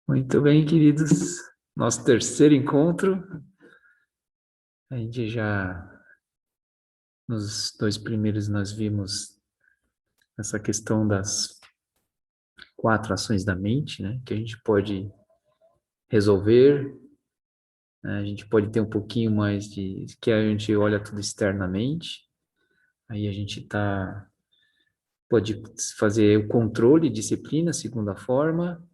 Muito bem, queridos. Nosso terceiro encontro. A gente já, nos dois primeiros, nós vimos essa questão das quatro ações da mente, né? Que a gente pode resolver, né? A gente pode ter um pouquinho mais de... que a gente olha tudo externamente. Aí a gente pode fazer o controle, disciplina, segunda forma.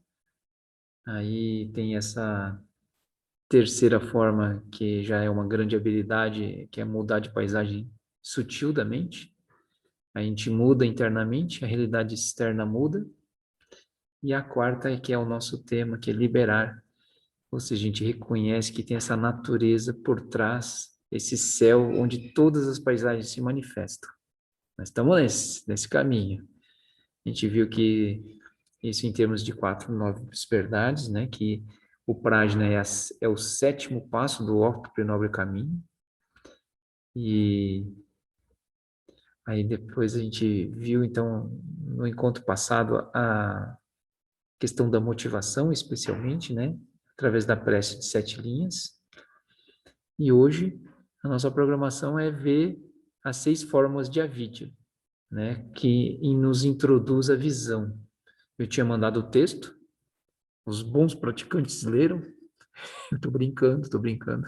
Aí tem essa terceira forma, que já é uma grande habilidade, que é mudar de paisagem sutil da mente. A gente muda internamente, a realidade externa muda. E a quarta é que é o nosso tema, que é liberar. Ou seja, a gente reconhece que tem essa natureza por trás, esse céu onde todas as paisagens se manifestam. Nós estamos nesse caminho. A gente viu que isso em termos de quatro novas verdades, né? Que o Prajna é o sétimo passo do octuplo nobre caminho. E aí depois a gente viu, então, no encontro passado, a questão da motivação, especialmente, né? Através da prece de 7 linhas. E hoje, a nossa programação é ver as 6 formas de avidya, né? Que nos introduz a visão. Eu tinha mandado o texto, os bons praticantes leram. Estou brincando, estou brincando.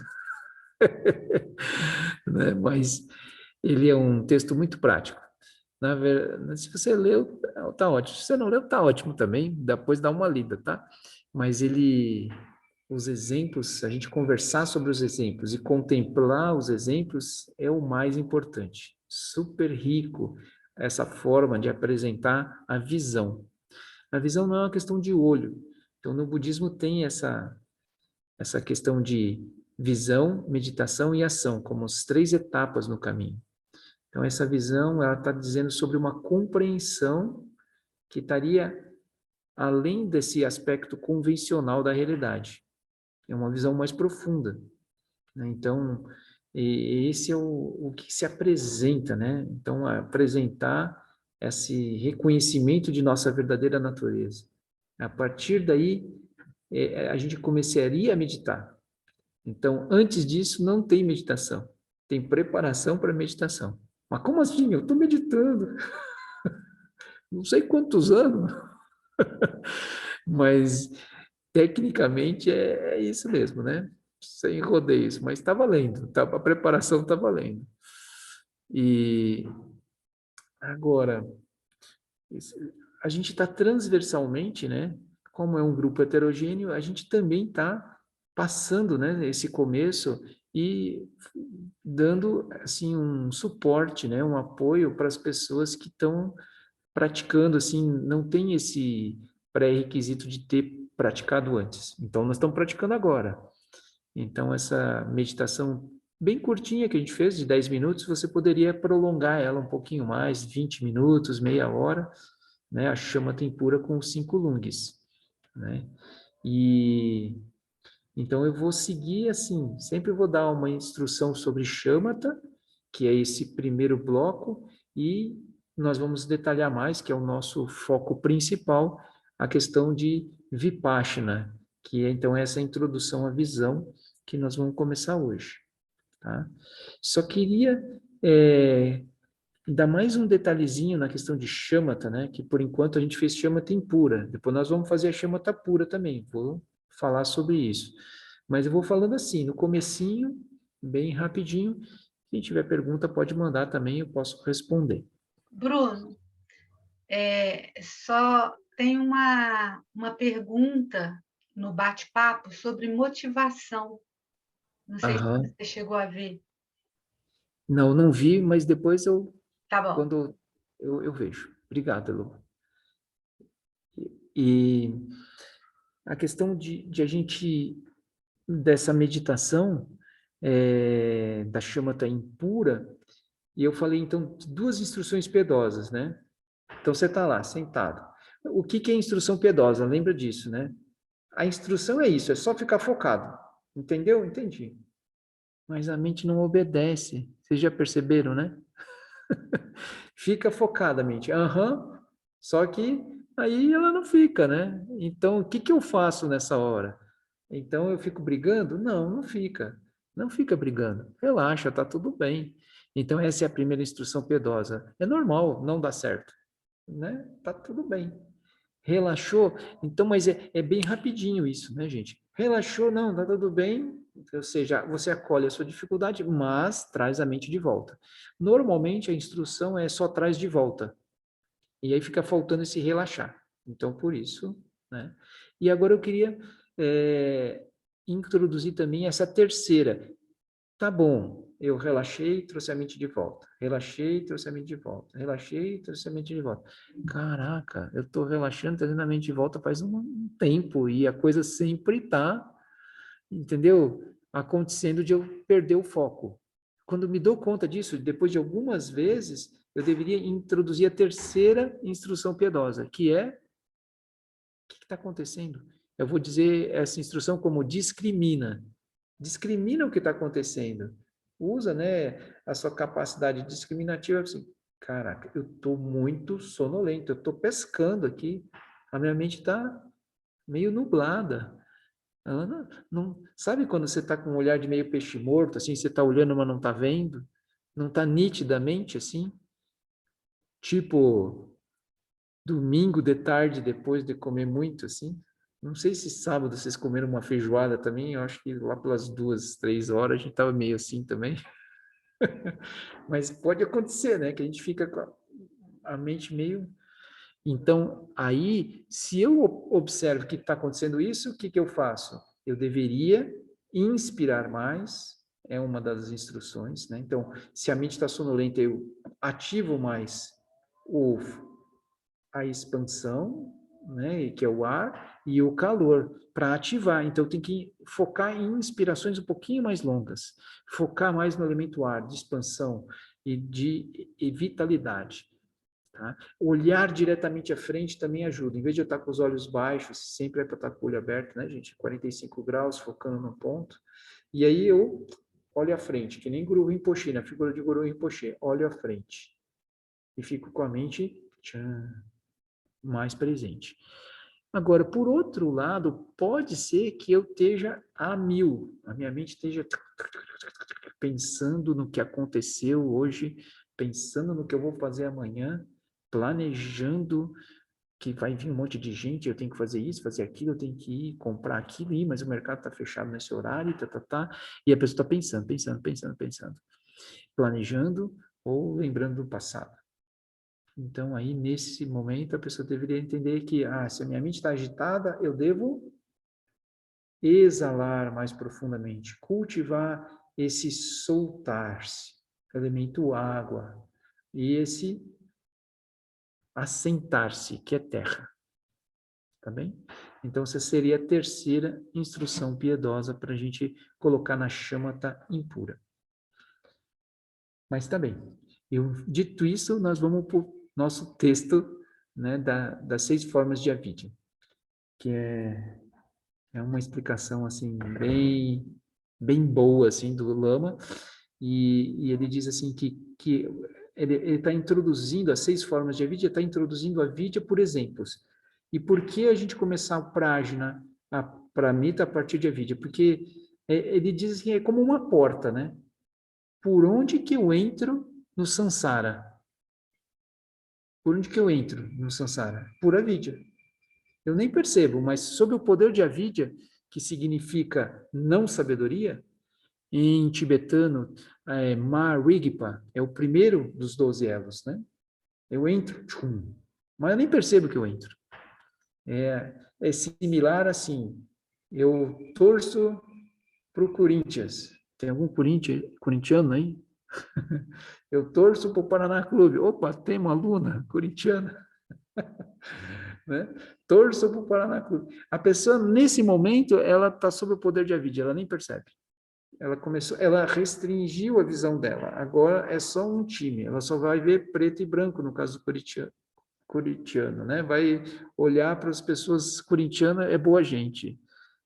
Né? Mas ele é um texto muito prático. Na verdade, se você leu, tá ótimo. Se você não leu, tá ótimo também. Depois dá uma lida, tá? Mas os exemplos, a gente conversar sobre os exemplos e contemplar os exemplos é o mais importante. Super rico essa forma de apresentar a visão. A visão não é uma questão de olho. Então, no budismo tem essa questão de visão, meditação e ação, como as 3 etapas no caminho. Então, essa visão, ela está dizendo sobre uma compreensão que estaria além desse aspecto convencional da realidade. É uma visão mais profunda, né? Então, esse é o que se apresenta, né? Então, apresentar esse reconhecimento de nossa verdadeira natureza. A partir daí, a gente começaria a meditar. Então, antes disso, não tem meditação. Tem preparação para meditação. Mas como assim? Eu estou meditando. Não sei quantos anos, mas tecnicamente é isso mesmo, né? Sem rodeios, mas está valendo, tá, a preparação está valendo. E agora, a gente está transversalmente, né? Como é um grupo heterogêneo, a gente também está passando, né, esse começo e dando assim um suporte, né, um apoio para as pessoas que estão praticando, assim, não tem esse pré-requisito de ter praticado antes. Então, nós estamos praticando agora. Então, essa meditação bem curtinha que a gente fez, de 10 minutos, você poderia prolongar ela um pouquinho mais, 20 minutos, meia hora, né? A chama tempura com 5 lunges, né? E então eu vou seguir assim, sempre vou dar uma instrução sobre shamatha, que é esse primeiro bloco, e nós vamos detalhar mais, que é o nosso foco principal, a questão de vipassana, que é então essa introdução à visão que nós vamos começar hoje, tá? Só queria dar mais um detalhezinho na questão de shamatha, né? Que por enquanto a gente fez shamatha impura. Depois nós vamos fazer a shamatha pura também. Vou falar sobre isso. Mas eu vou falando assim, no comecinho, bem rapidinho. Quem tiver pergunta pode mandar também, eu posso responder. Bruno, só tem uma pergunta no bate-papo sobre motivação. Não sei se Aham. você chegou a ver. Não, não vi, mas depois Tá bom. quando eu vejo. Obrigado, Lu. E a questão de a gente, dessa meditação, da shamatha impura, e eu falei, então, duas instruções piedosas, né? Então, você está lá, sentado. O que é instrução piedosa? Lembra disso, né? A instrução é isso, é só ficar focado. Entendeu? Entendi. Mas a mente não obedece. Vocês já perceberam, né? Fica focada a mente. Aham. Só que Aí ela não fica, né? Então, o que que eu faço nessa hora? Então, eu fico brigando? Não, não fica. Não fica brigando. Relaxa, tá tudo bem. Então, essa é a primeira instrução piedosa. É normal, não dá certo, né? Tá tudo bem. Relaxou? Então, mas é bem rapidinho isso, né, gente? Relaxou? Não, tá tudo bem. Ou seja, você acolhe a sua dificuldade, mas traz a mente de volta. Normalmente, a instrução é só traz de volta. E aí fica faltando esse relaxar. Então, por isso, né? E agora eu queria introduzir também essa terceira. Tá bom, eu relaxei, trouxe a mente de volta. Relaxei, trouxe a mente de volta. Relaxei, trouxe a mente de volta. Caraca, eu tô relaxando, trazendo a mente de volta faz um tempo e a coisa sempre tá, entendeu? Acontecendo de eu perder o foco. Quando me dou conta disso, depois de algumas vezes, eu deveria introduzir a terceira instrução piedosa, que é: o que está acontecendo? Eu vou dizer essa instrução como discrimina. Discrimina o que está acontecendo. Usa, né, a sua capacidade discriminativa assim. Caraca, eu estou muito sonolento, eu estou pescando aqui. A minha mente está meio nublada. Ela sabe quando você está com um olhar de meio peixe morto, assim, você está olhando, mas não está vendo? Não está nitidamente assim? Tipo, domingo de tarde, depois de comer muito, assim. Não sei se sábado vocês comeram uma feijoada também, eu acho que lá pelas 2, 3 horas a gente estava meio assim também. Mas pode acontecer, né? Que a gente fica com a mente meio. Então, aí, se eu observo que está acontecendo isso, o que que eu faço? Eu deveria inspirar mais, é uma das instruções, né? Então, se a mente está sonolenta, eu ativo mais o a expansão, né, que é o ar, e o calor, para ativar. Então, tem que focar em inspirações um pouquinho mais longas, focar mais no elemento ar, de expansão e vitalidade. Tá? Olhar diretamente à frente também ajuda. Em vez de eu estar com os olhos baixos, sempre é para estar com o olho aberto, né, gente? 45 graus, focando no ponto. E aí eu olho à frente, que nem Guru Rinpoche, na figura de Guru Rinpoche. Olho à frente. E fico com a mente tchan, mais presente. Agora, por outro lado, pode ser que eu esteja a mil, a minha mente esteja pensando no que aconteceu hoje, pensando no que eu vou fazer amanhã, planejando que vai vir um monte de gente, eu tenho que fazer isso, fazer aquilo, eu tenho que ir comprar aquilo, mas o mercado está fechado nesse horário, e a pessoa está pensando, pensando, pensando, pensando, planejando ou lembrando do passado. Então, aí, nesse momento, a pessoa deveria entender que, se a minha mente está agitada, eu devo exalar mais profundamente, cultivar esse soltar-se, elemento água, e esse assentar-se, que é terra. Tá bem? Então, essa seria a terceira instrução piedosa para a gente colocar na chamata impura. Mas tá bem. Dito isso, nós vamos para o nosso texto, né, das 6 formas de avidya, que é uma explicação assim bem boa assim do Lama, e ele diz assim que ele está introduzindo as 6 formas de avidya, está introduzindo a avidya por exemplos. E por que a gente começar o prajna, a pramita a partir de avidya? Porque ele diz que é como uma porta, né? Por onde que eu entro no samsara? Por onde que eu entro no samsara? Por avidya. Eu nem percebo, mas sob o poder de avidya, que significa não sabedoria, em tibetano, Marigpa, é o primeiro dos 12 elos, né? Eu entro, tchum, mas eu nem percebo que eu entro. É similar assim, eu torço para o Corinthians. Tem algum corintiano aí? Eu torço para o Paraná Clube. Opa, tem uma aluna corintiana. Né? Torço para o Paraná Clube. A pessoa, nesse momento, ela está sob o poder de avidya, ela nem percebe. Ela restringiu a visão dela. Agora é só um time, ela só vai ver preto e branco, no caso do corintiano, né? Vai olhar para as pessoas corintianas, é boa gente.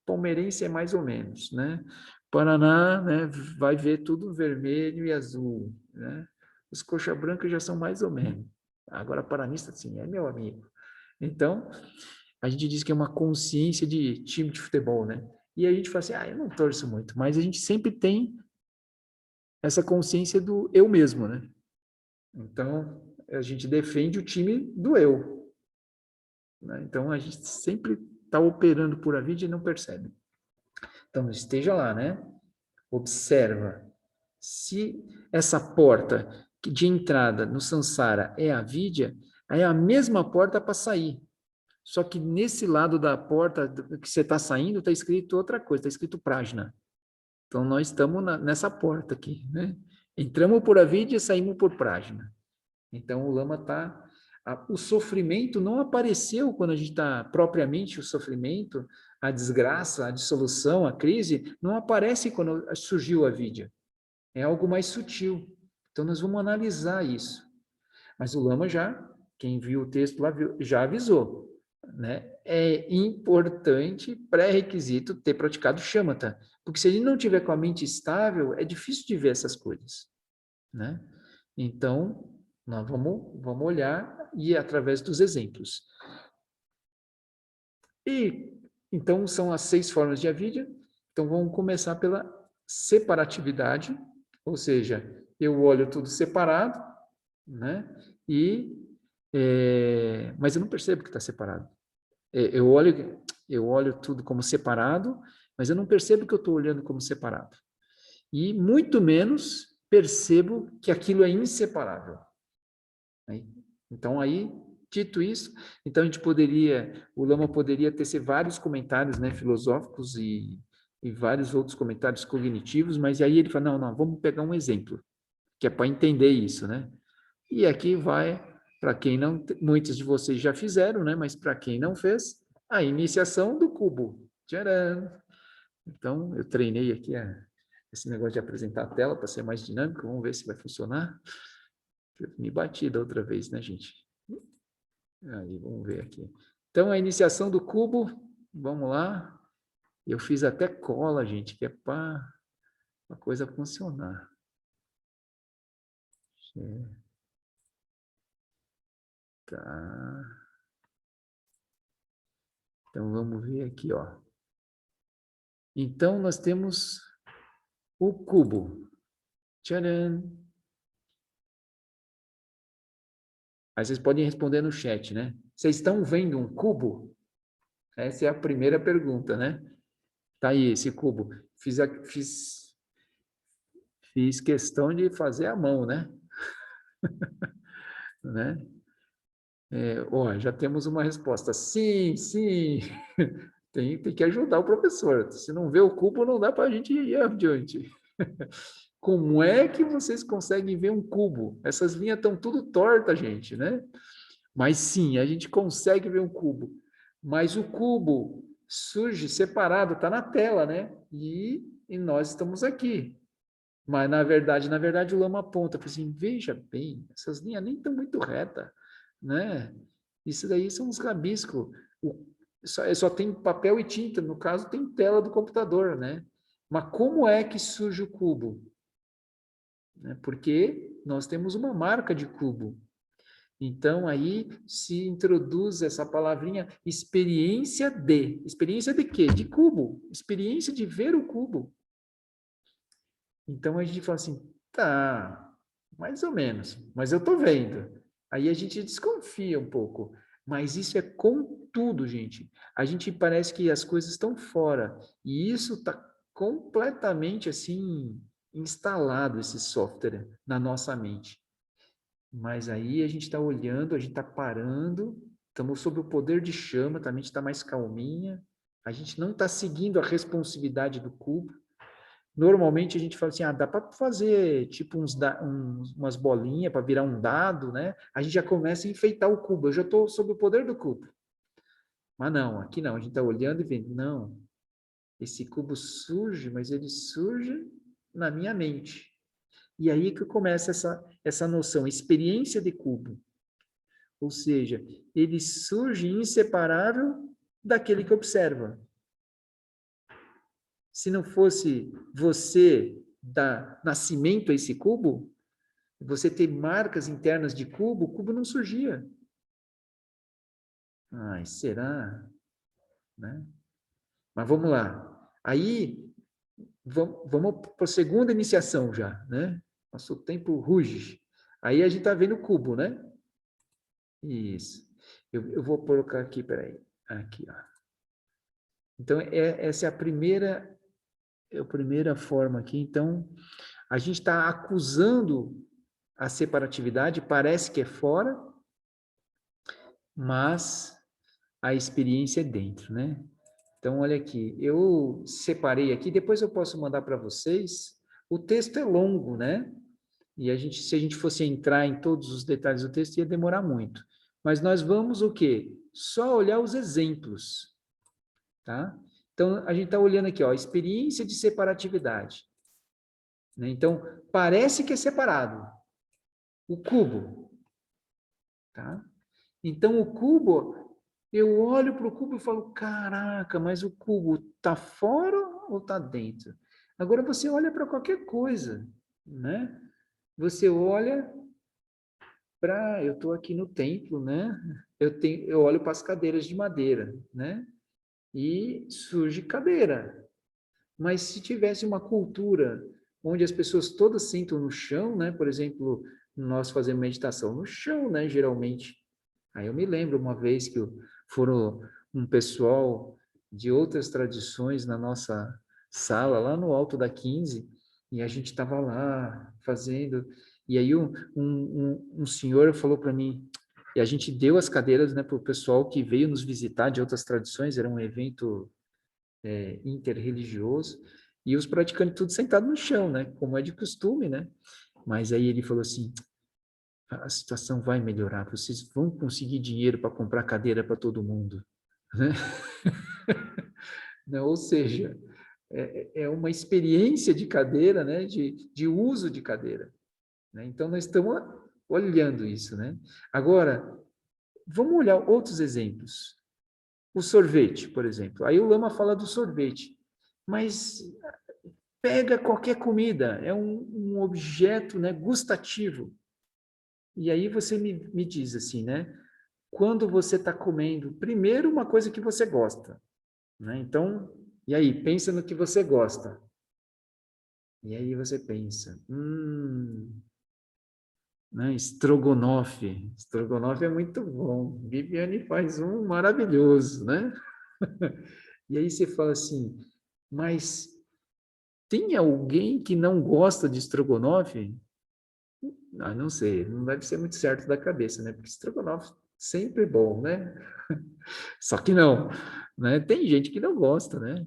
Palmeirense é mais ou menos, né? Paraná, né, vai ver tudo vermelho e azul, né? Os coxa branca já são mais ou menos. Agora paranista, sim, é meu amigo. Então, a gente diz que é uma consciência de time de futebol, né? E a gente fala assim, eu não torço muito, mas a gente sempre tem essa consciência do eu mesmo, né? Então, a gente defende o time do eu, né? Então, a gente sempre está operando por a vida e não percebe. Então, esteja lá, né? Observa. Se essa porta de entrada no Sansara é a vidya, aí é a mesma porta para sair. Só que nesse lado da porta que você está saindo, está escrito outra coisa, está escrito Prajna. Então, nós estamos nessa porta aqui, né? Entramos por avidya e saímos por Prajna. Então, o Lama está... O sofrimento não apareceu quando a gente está... Propriamente, o sofrimento, a desgraça, a dissolução, a crise, não aparece quando surgiu a vidya. É algo mais sutil. Então, nós vamos analisar isso. Mas o Lama já, quem viu o texto lá, já avisou, né? É importante, pré-requisito, ter praticado shamatha, porque se ele não tiver com a mente estável, é difícil de ver essas coisas, né? Então, nós vamos olhar e através dos exemplos. E, então, são as 6 formas de avidya. Então, vamos começar pela separatividade, ou seja, eu olho tudo separado, né? Mas eu não percebo que está separado. Eu olho tudo como separado, mas eu não percebo que eu estou olhando como separado. E muito menos percebo que aquilo é inseparável. Então aí, dito isso, então o Lama poderia tecer vários comentários, né, filosóficos e vários outros comentários cognitivos, mas aí ele fala, não, vamos pegar um exemplo, que é para entender isso, né? E aqui vai, para quem não, muitos de vocês já fizeram, né? Mas para quem não fez, a iniciação do cubo. Tcharam! Então, eu treinei aqui esse negócio de apresentar a tela para ser mais dinâmico. Vamos ver se vai funcionar. Eu me bati da outra vez, né, gente? Aí, vamos ver aqui. Então, a iniciação do cubo, vamos lá. Eu fiz até cola, gente, que é para a coisa funcionar. Tá. Então, vamos ver aqui, ó. Então, nós temos o cubo. Tcharam! Aí vocês podem responder no chat, né? Vocês estão vendo um cubo? Essa é a primeira pergunta, né? Tá aí esse cubo. Fiz questão de fazer a mão, né? né? Já temos uma resposta. Sim, sim. Tem que ajudar o professor. Se não vê o cubo, não dá para a gente ir adiante. Como é que vocês conseguem ver um cubo? Essas linhas estão tudo tortas, gente, né? Mas sim, a gente consegue ver um cubo. Mas o cubo surge separado, está na tela, né? E nós estamos aqui. Mas, na verdade, o Lama aponta, assim, veja bem, essas linhas nem estão muito retas, né? Isso daí são uns rabiscos. Só tem papel e tinta, no caso, tem tela do computador, né? Mas como é que surge o cubo? Porque nós temos uma marca de cubo. Então, aí se introduz essa palavrinha experiência de. Experiência de quê? De cubo. Experiência de ver o cubo. Então, a gente fala assim, tá, mais ou menos, mas eu estou vendo. Aí a gente desconfia um pouco. Mas isso é com tudo, gente. A gente parece que as coisas estão fora. E isso está completamente, assim, instalado, esse software, na nossa mente. Mas aí a gente está olhando, a gente está parando, estamos sob o poder de chama, a mente está mais calminha, a gente não está seguindo a responsividade do cubo. Normalmente a gente fala assim, dá para fazer tipo umas bolinhas para virar um dado, né? A gente já começa a enfeitar o cubo, eu já estou sob o poder do cubo. Mas não, aqui não, a gente está olhando e vendo, não, esse cubo surge, mas ele surge na minha mente. E aí que começa essa noção, experiência de cubo. Ou seja, ele surge inseparável daquele que observa. Se não fosse você dar nascimento a esse cubo, você ter marcas internas de cubo, o cubo não surgia. Ai, será? Né? Mas vamos lá. Aí, vamos para a segunda iniciação já, né? Nosso tempo ruge. Aí a gente está vendo o cubo, né? Isso. Eu vou colocar aqui, peraí. Aqui, ó. Então, essa é a primeira forma aqui. Então, a gente está acusando a separatividade, parece que é fora, mas a experiência é dentro, né? Então, olha aqui, eu separei aqui, depois eu posso mandar para vocês. O texto é longo, né? E se a gente fosse entrar em todos os detalhes do texto, ia demorar muito. Mas nós vamos o quê? Só olhar os exemplos, tá? Então, a gente está olhando aqui, ó, experiência de separatividade. Né? Então, parece que é separado. O cubo, tá? Então, o cubo, eu olho para o cubo e falo, caraca, mas o cubo está fora ou está dentro? Agora, você olha para qualquer coisa, né? Você olha eu estou aqui no templo, né? Eu olho para as cadeiras de madeira, né? E surge cadeira. Mas se tivesse uma cultura onde as pessoas todas sentam no chão, né? Por exemplo, nós fazemos meditação no chão, né? Geralmente. Aí eu me lembro uma vez que foram um pessoal de outras tradições na nossa sala, lá no alto da 15, e a gente estava lá fazendo, e aí um senhor falou para mim, e a gente deu as cadeiras, né, para o pessoal que veio nos visitar de outras tradições, era um evento interreligioso, e os praticantes tudo sentados no chão, né, como é de costume, né, mas aí ele falou assim, a situação vai melhorar, vocês vão conseguir dinheiro para comprar cadeira para todo mundo, né? Não, ou seja, é uma experiência de cadeira, né, de uso de cadeira, né? Então, nós estamos olhando isso, né? Agora, vamos olhar outros exemplos. O sorvete, por exemplo. Aí o Lama fala do sorvete, mas pega qualquer comida, é um objeto, né, gustativo. E aí você me diz assim, né? Quando você está comendo, primeiro uma coisa que você gosta, né? Então, e aí, pensa no que você gosta. E aí você pensa, né? Estrogonofe. Estrogonofe é muito bom. Viviane faz um maravilhoso, né? E aí você fala assim, mas tem alguém que não gosta de estrogonofe? Ah, não sei, não deve ser muito certo da cabeça, né? Porque estrogonofe sempre é bom, né? Só que não, né? Tem gente que não gosta, né?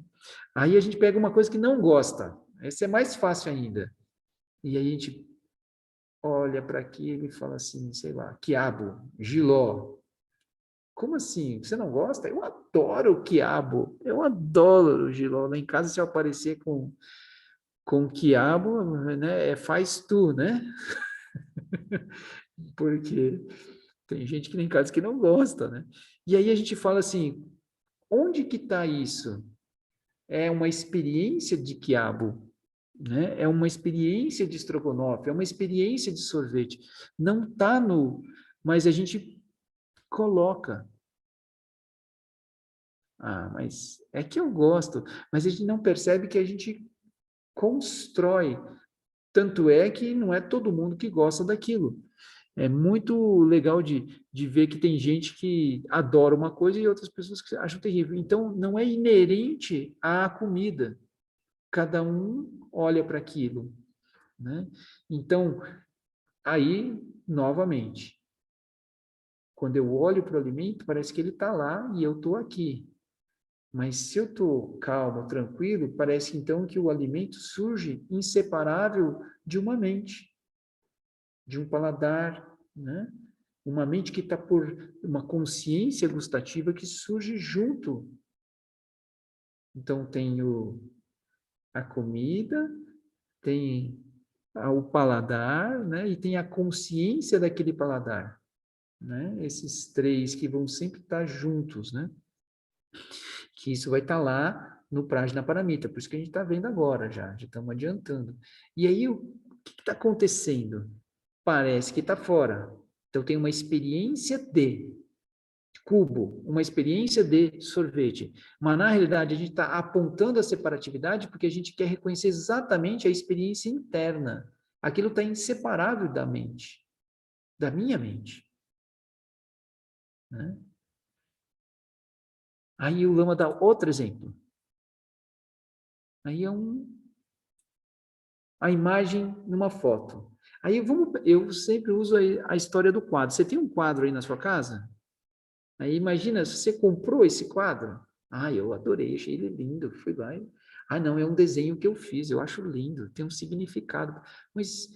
Aí a gente pega uma coisa que não gosta. Esse é mais fácil ainda. E aí a gente olha para aquilo e fala assim, sei lá, quiabo, jiló. Como assim? Você não gosta? Eu adoro o quiabo. Eu adoro o jiló. Lá em casa, se eu aparecer com quiabo, né? Faz tu, né? Porque tem gente que nem casa que não gosta, né? E aí a gente fala assim, onde que está isso? É uma experiência de quiabo, né? É uma experiência de estrogonofe, é uma experiência de sorvete. Não está no, mas a gente coloca. Ah, mas é que eu gosto, mas a gente não percebe que a gente constrói. Tanto é que não é todo mundo que gosta daquilo. É muito legal de ver que tem gente que adora uma coisa e outras pessoas que acham terrível. Então, não é inerente à comida. Cada um olha para aquilo, né? Então, aí, novamente, quando eu olho para o alimento, parece que ele está lá e eu estou aqui. Mas se eu estou calmo, tranquilo, parece então que o alimento surge inseparável de uma mente, de um paladar, né? Uma mente que está por uma consciência gustativa que surge junto. Então, tem a comida, tem o paladar, né? E tem a consciência daquele paladar, né? Esses três que vão sempre estar juntos, né? Que isso vai estar lá no Prajnaparamita, por isso que a gente está vendo agora já estamos adiantando. E aí, o que está acontecendo? Parece que está fora. Então, tem uma experiência de. cubo, uma experiência de sorvete. Mas, na realidade, a gente está apontando a separatividade porque a gente quer reconhecer exatamente a experiência interna. Aquilo está inseparável da mente, da minha mente. Né? Aí o Lama dá outro exemplo. Aí é a imagem numa foto. Aí eu sempre uso a história do quadro. Você tem um quadro aí na sua casa? Aí imagina, se você comprou esse quadro. Ah, eu adorei, achei ele lindo. Fui lá e... Ah, não, é um desenho que eu fiz, eu acho lindo, tem um significado. Mas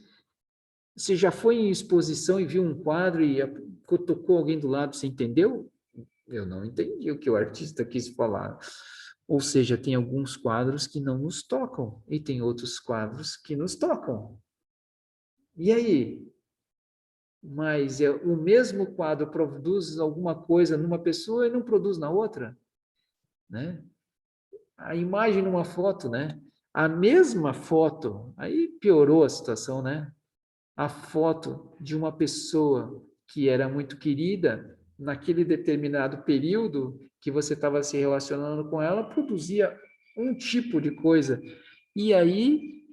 você já foi em exposição e viu um quadro e cutucou alguém do lado, você entendeu? Eu não entendi o que o artista quis falar. Ou seja, tem alguns quadros que não nos tocam e tem outros quadros que nos tocam. E aí? Mas o mesmo quadro produz alguma coisa numa pessoa e não produz na outra, né? A imagem numa foto, né? A mesma foto, aí piorou a situação, né? A foto de uma pessoa que era muito querida, naquele determinado período que você estava se relacionando com ela, produzia um tipo de coisa. E aí,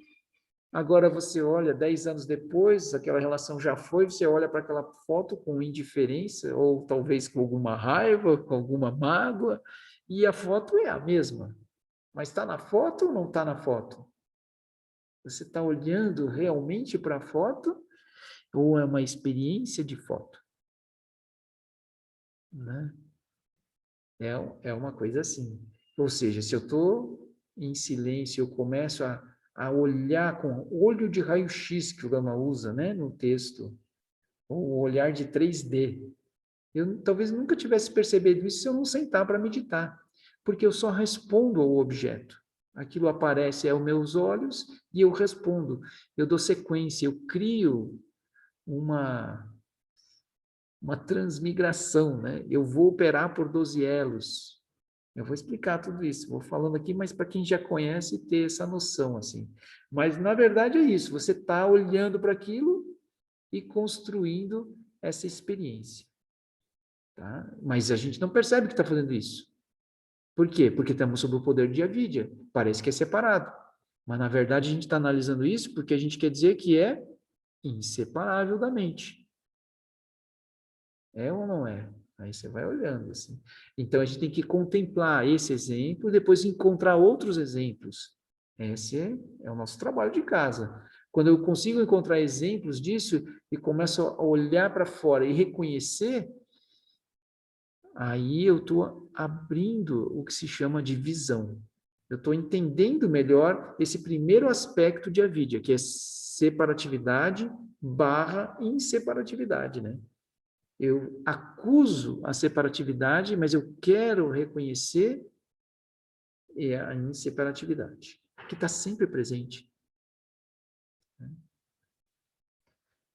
agora você olha, 10 anos depois, aquela relação já foi, você olha para aquela foto com indiferença, ou talvez com alguma raiva, com alguma mágoa, e a foto é a mesma. Mas está na foto ou não está na foto? Você está olhando realmente para a foto ou é uma experiência de foto? Né? É uma coisa assim. Ou seja, se eu estou em silêncio, eu começo a olhar com olho de raio-x que o Lama usa, né, no texto, ou o olhar de 3D. Eu talvez nunca tivesse percebido isso se eu não sentar para meditar, porque eu só respondo ao objeto. Aquilo aparece aos meus olhos e eu respondo. Eu dou sequência, eu crio uma transmigração, né? Eu vou operar por 12 elos. Eu vou explicar tudo isso, vou falando aqui, mas para quem já conhece ter essa noção assim. Mas na verdade é isso, você está olhando para aquilo e construindo essa experiência, tá? Mas a gente não percebe que está fazendo isso. Por quê? Porque estamos sob o poder de avidya. Parece que é separado. Mas na verdade a gente está analisando isso porque a gente quer dizer que é inseparável da mente. É ou não é? Aí você vai olhando assim. Então a gente tem que contemplar esse exemplo, depois encontrar outros exemplos. Esse é o nosso trabalho de casa. Quando eu consigo encontrar exemplos disso e começo a olhar para fora e reconhecer, aí eu estou abrindo o que se chama de visão. Eu estou entendendo melhor esse primeiro aspecto de avidya, que é separatividade barra inseparatividade, né? Eu acuso a separatividade, mas eu quero reconhecer a inseparatividade, que está sempre presente.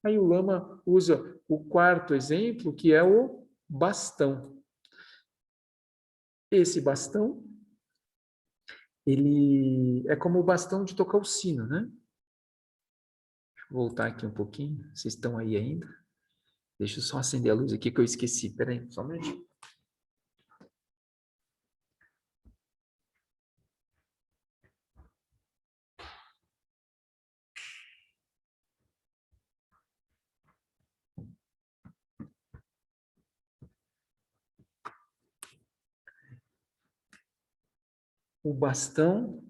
Aí o Lama usa o quarto exemplo, que é o bastão. Esse bastão, ele é como o bastão de tocar o sino, né? Deixa eu voltar aqui um pouquinho, vocês estão aí ainda? Deixa eu só acender a luz aqui que eu esqueci, peraí, só um minutinho. O bastão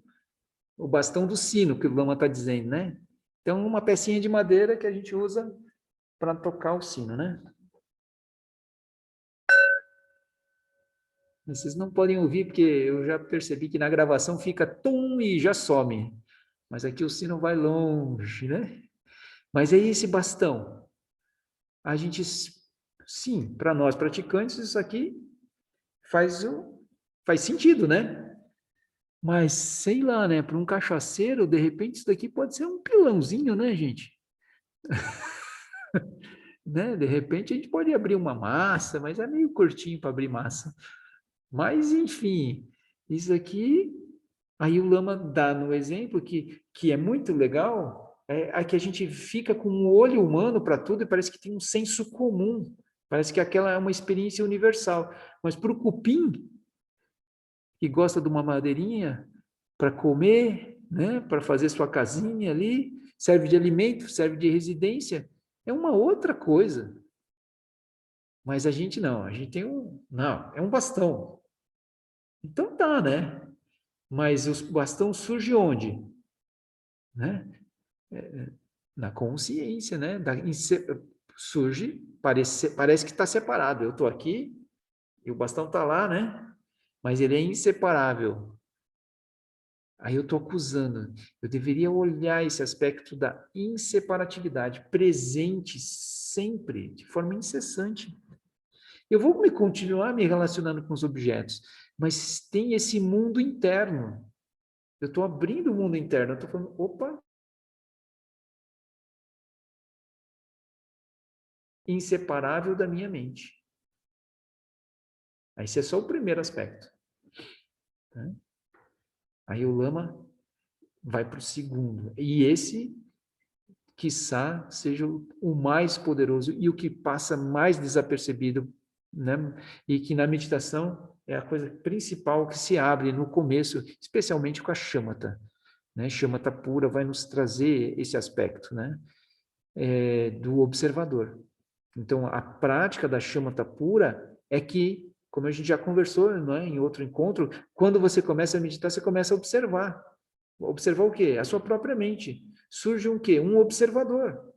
do sino, que o Lama está dizendo, né? Então, uma pecinha de madeira que a gente usa para tocar o sino, né? Vocês não podem ouvir, porque eu já percebi que na gravação fica tum e já some. Mas aqui o sino vai longe, né? Mas aí esse bastão, a gente, sim, para nós praticantes, isso aqui faz, faz sentido, né? Mas sei lá, né? Para um cachaceiro, de repente, isso daqui pode ser um pilãozinho, né, gente? Né? De repente, a gente pode abrir uma massa, mas é meio curtinho para abrir massa. Mas, enfim, isso aqui. Aí o Lama dá no exemplo que é muito legal, é que a gente fica com um olho humano para tudo e parece que tem um senso comum. Parece que aquela é uma experiência universal. Mas para o cupim, que gosta de uma madeirinha para comer, né, para fazer sua casinha ali, serve de alimento, serve de residência, é uma outra coisa. Mas a gente não, a gente tem não, é um bastão. Então tá, né? Mas o bastão surge onde? Né? Na consciência, né? Surge, parece que está separado. Eu estou aqui e o bastão está lá, né? Mas ele é inseparável. Aí eu estou acusando. Eu deveria olhar esse aspecto da inseparatividade presente sempre, de forma incessante. Eu vou continuar me relacionando com os objetos, mas tem esse mundo interno. Eu estou abrindo o mundo interno. Eu estou falando, opa, inseparável da minha mente. Aí esse é só o primeiro aspecto. Né? Aí o lama vai para o segundo. E esse, quiçá, seja o mais poderoso e o que passa mais desapercebido, né? E que na meditação é a coisa principal que se abre no começo, especialmente com a shamatha. Né? Shamatha pura vai nos trazer esse aspecto, né? Do observador. Então, a prática da shamatha pura é que, como a gente já conversou, não é, em outro encontro, quando você começa a meditar, você começa a observar. Observar o quê? A sua própria mente. Surge um quê? Um observador.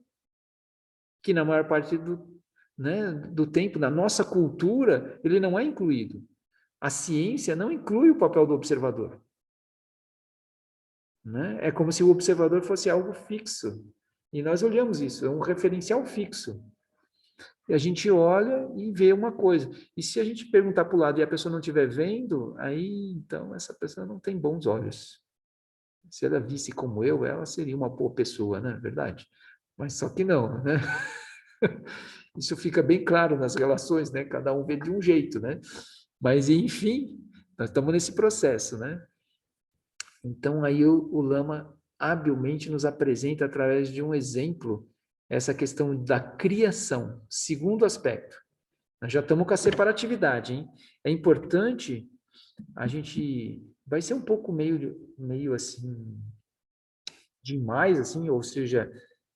Que na maior parte do tempo, na nossa cultura, ele não é incluído. A ciência não inclui o papel do observador. Né? É como se o observador fosse algo fixo. E nós olhamos isso, é um referencial fixo. E a gente olha e vê uma coisa. E se a gente perguntar para o lado e a pessoa não estiver vendo, aí então essa pessoa não tem bons olhos. Se ela visse como eu, ela seria uma boa pessoa, né? Verdade. Mas só que não, né? Isso fica bem claro nas relações, né? Cada um vê de um jeito, né? Mas, enfim, nós estamos nesse processo, né? Então, aí o Lama habilmente nos apresenta, através de um exemplo, essa questão da criação, segundo aspecto. Nós já estamos com a separatividade, hein? É importante a gente... Vai ser um pouco meio assim, demais, assim, ou seja,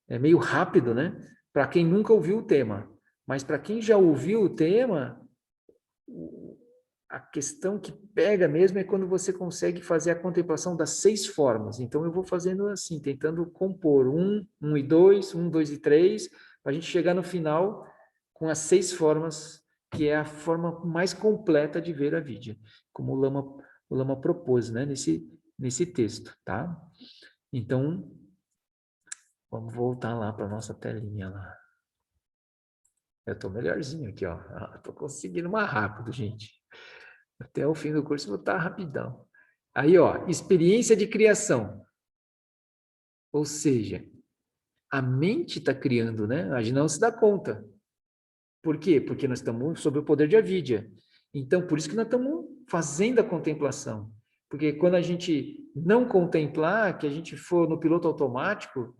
é meio rápido, né? Para quem nunca ouviu o tema. Mas para quem já ouviu o tema, a questão que pega mesmo é quando você consegue fazer a contemplação das 6 formas. Então, eu vou fazendo assim, tentando compor 1 e 2, 1, 2 e 3, para a gente chegar no final com as 6 formas, que é a forma mais completa de ver a vida, como o Lama propôs, né, nesse texto, tá? Então, vamos voltar lá para a nossa telinha lá. Eu estou melhorzinho aqui, ó. Estou conseguindo mais rápido, gente. Até o fim do curso eu vou estar rapidão. Aí, ó, experiência de criação. Ou seja, a mente está criando, né? A gente não se dá conta. Por quê? Porque nós estamos sob o poder de avidya. Então, por isso que nós estamos fazendo a contemplação. Porque quando a gente não contemplar, que a gente for no piloto automático,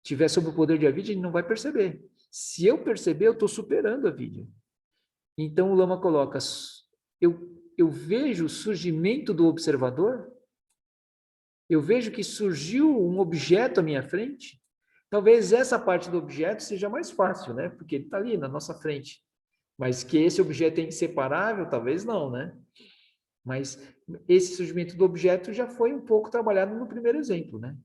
tiver sob o poder de avidya, a gente não vai perceber. Se eu perceber, eu estou superando a avidya. Então, o Lama coloca, eu vejo o surgimento do observador, eu vejo que surgiu um objeto à minha frente, talvez essa parte do objeto seja mais fácil, né? Porque ele está ali na nossa frente. Mas que esse objeto é inseparável, talvez não, né? Mas esse surgimento do objeto já foi um pouco trabalhado no primeiro exemplo, né?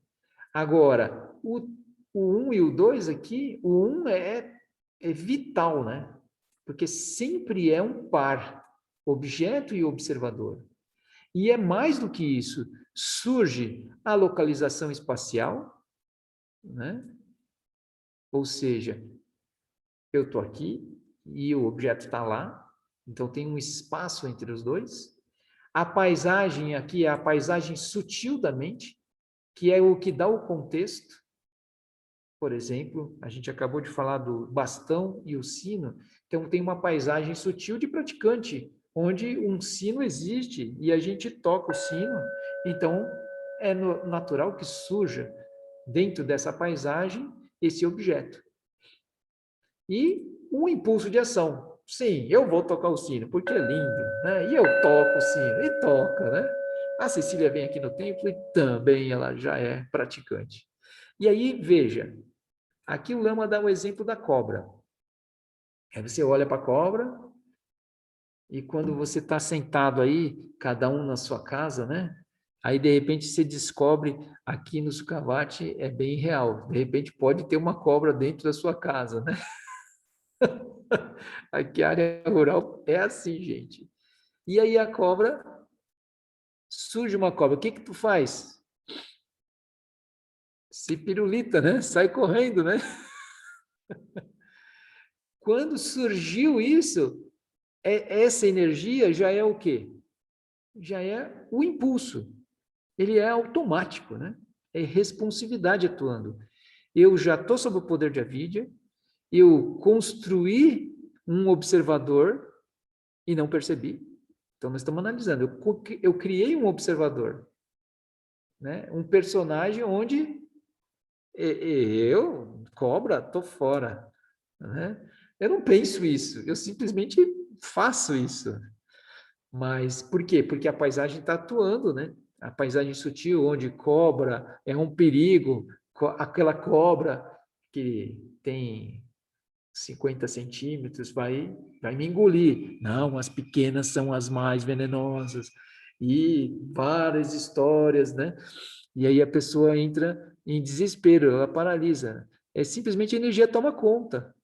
Agora, o 1 e o 2 aqui, o 1 é vital, né? Porque sempre é um par, objeto e observador. E é mais do que isso, surge a localização espacial, né? Ou seja, eu estou aqui e o objeto está lá, então tem um espaço entre os dois. A paisagem aqui é a paisagem sutil da mente, que é o que dá o contexto. Por exemplo, a gente acabou de falar do bastão e o sino, então tem uma paisagem sutil de praticante, onde um sino existe e a gente toca o sino, então é natural que surja dentro dessa paisagem esse objeto. E um impulso de ação, sim, eu vou tocar o sino, porque é lindo, né? E eu toco o sino, e toca, né? A Cecília vem aqui no templo e também ela já é praticante. E aí, veja, aqui o Lama dá o exemplo da cobra. Aí você olha para a cobra, e quando você está sentado aí, cada um na sua casa, né? Aí, de repente, você descobre aqui no Sukhavati é bem real. De repente, pode ter uma cobra dentro da sua casa, né? Aqui a área rural é assim, gente. E aí a cobra, surge uma cobra, o que que tu faz? Se pirulita, né? Sai correndo, né? Quando surgiu isso, essa energia já é o quê? Já é o impulso. Ele é automático, né? É responsividade atuando. Eu já estou sob o poder de avidya, eu construí um observador e não percebi. Então, nós estamos analisando. Eu criei um observador, né? Um personagem onde eu, cobra, estou fora. Né? Eu não penso isso, eu simplesmente faço isso. Mas por quê? Porque a paisagem está atuando, né? A paisagem sutil, onde cobra é um perigo, aquela cobra que tem 50 centímetros vai me engolir. Não, as pequenas são as mais venenosas. E várias histórias, né? E aí a pessoa entra em desespero, ela paralisa. É simplesmente a energia toma conta.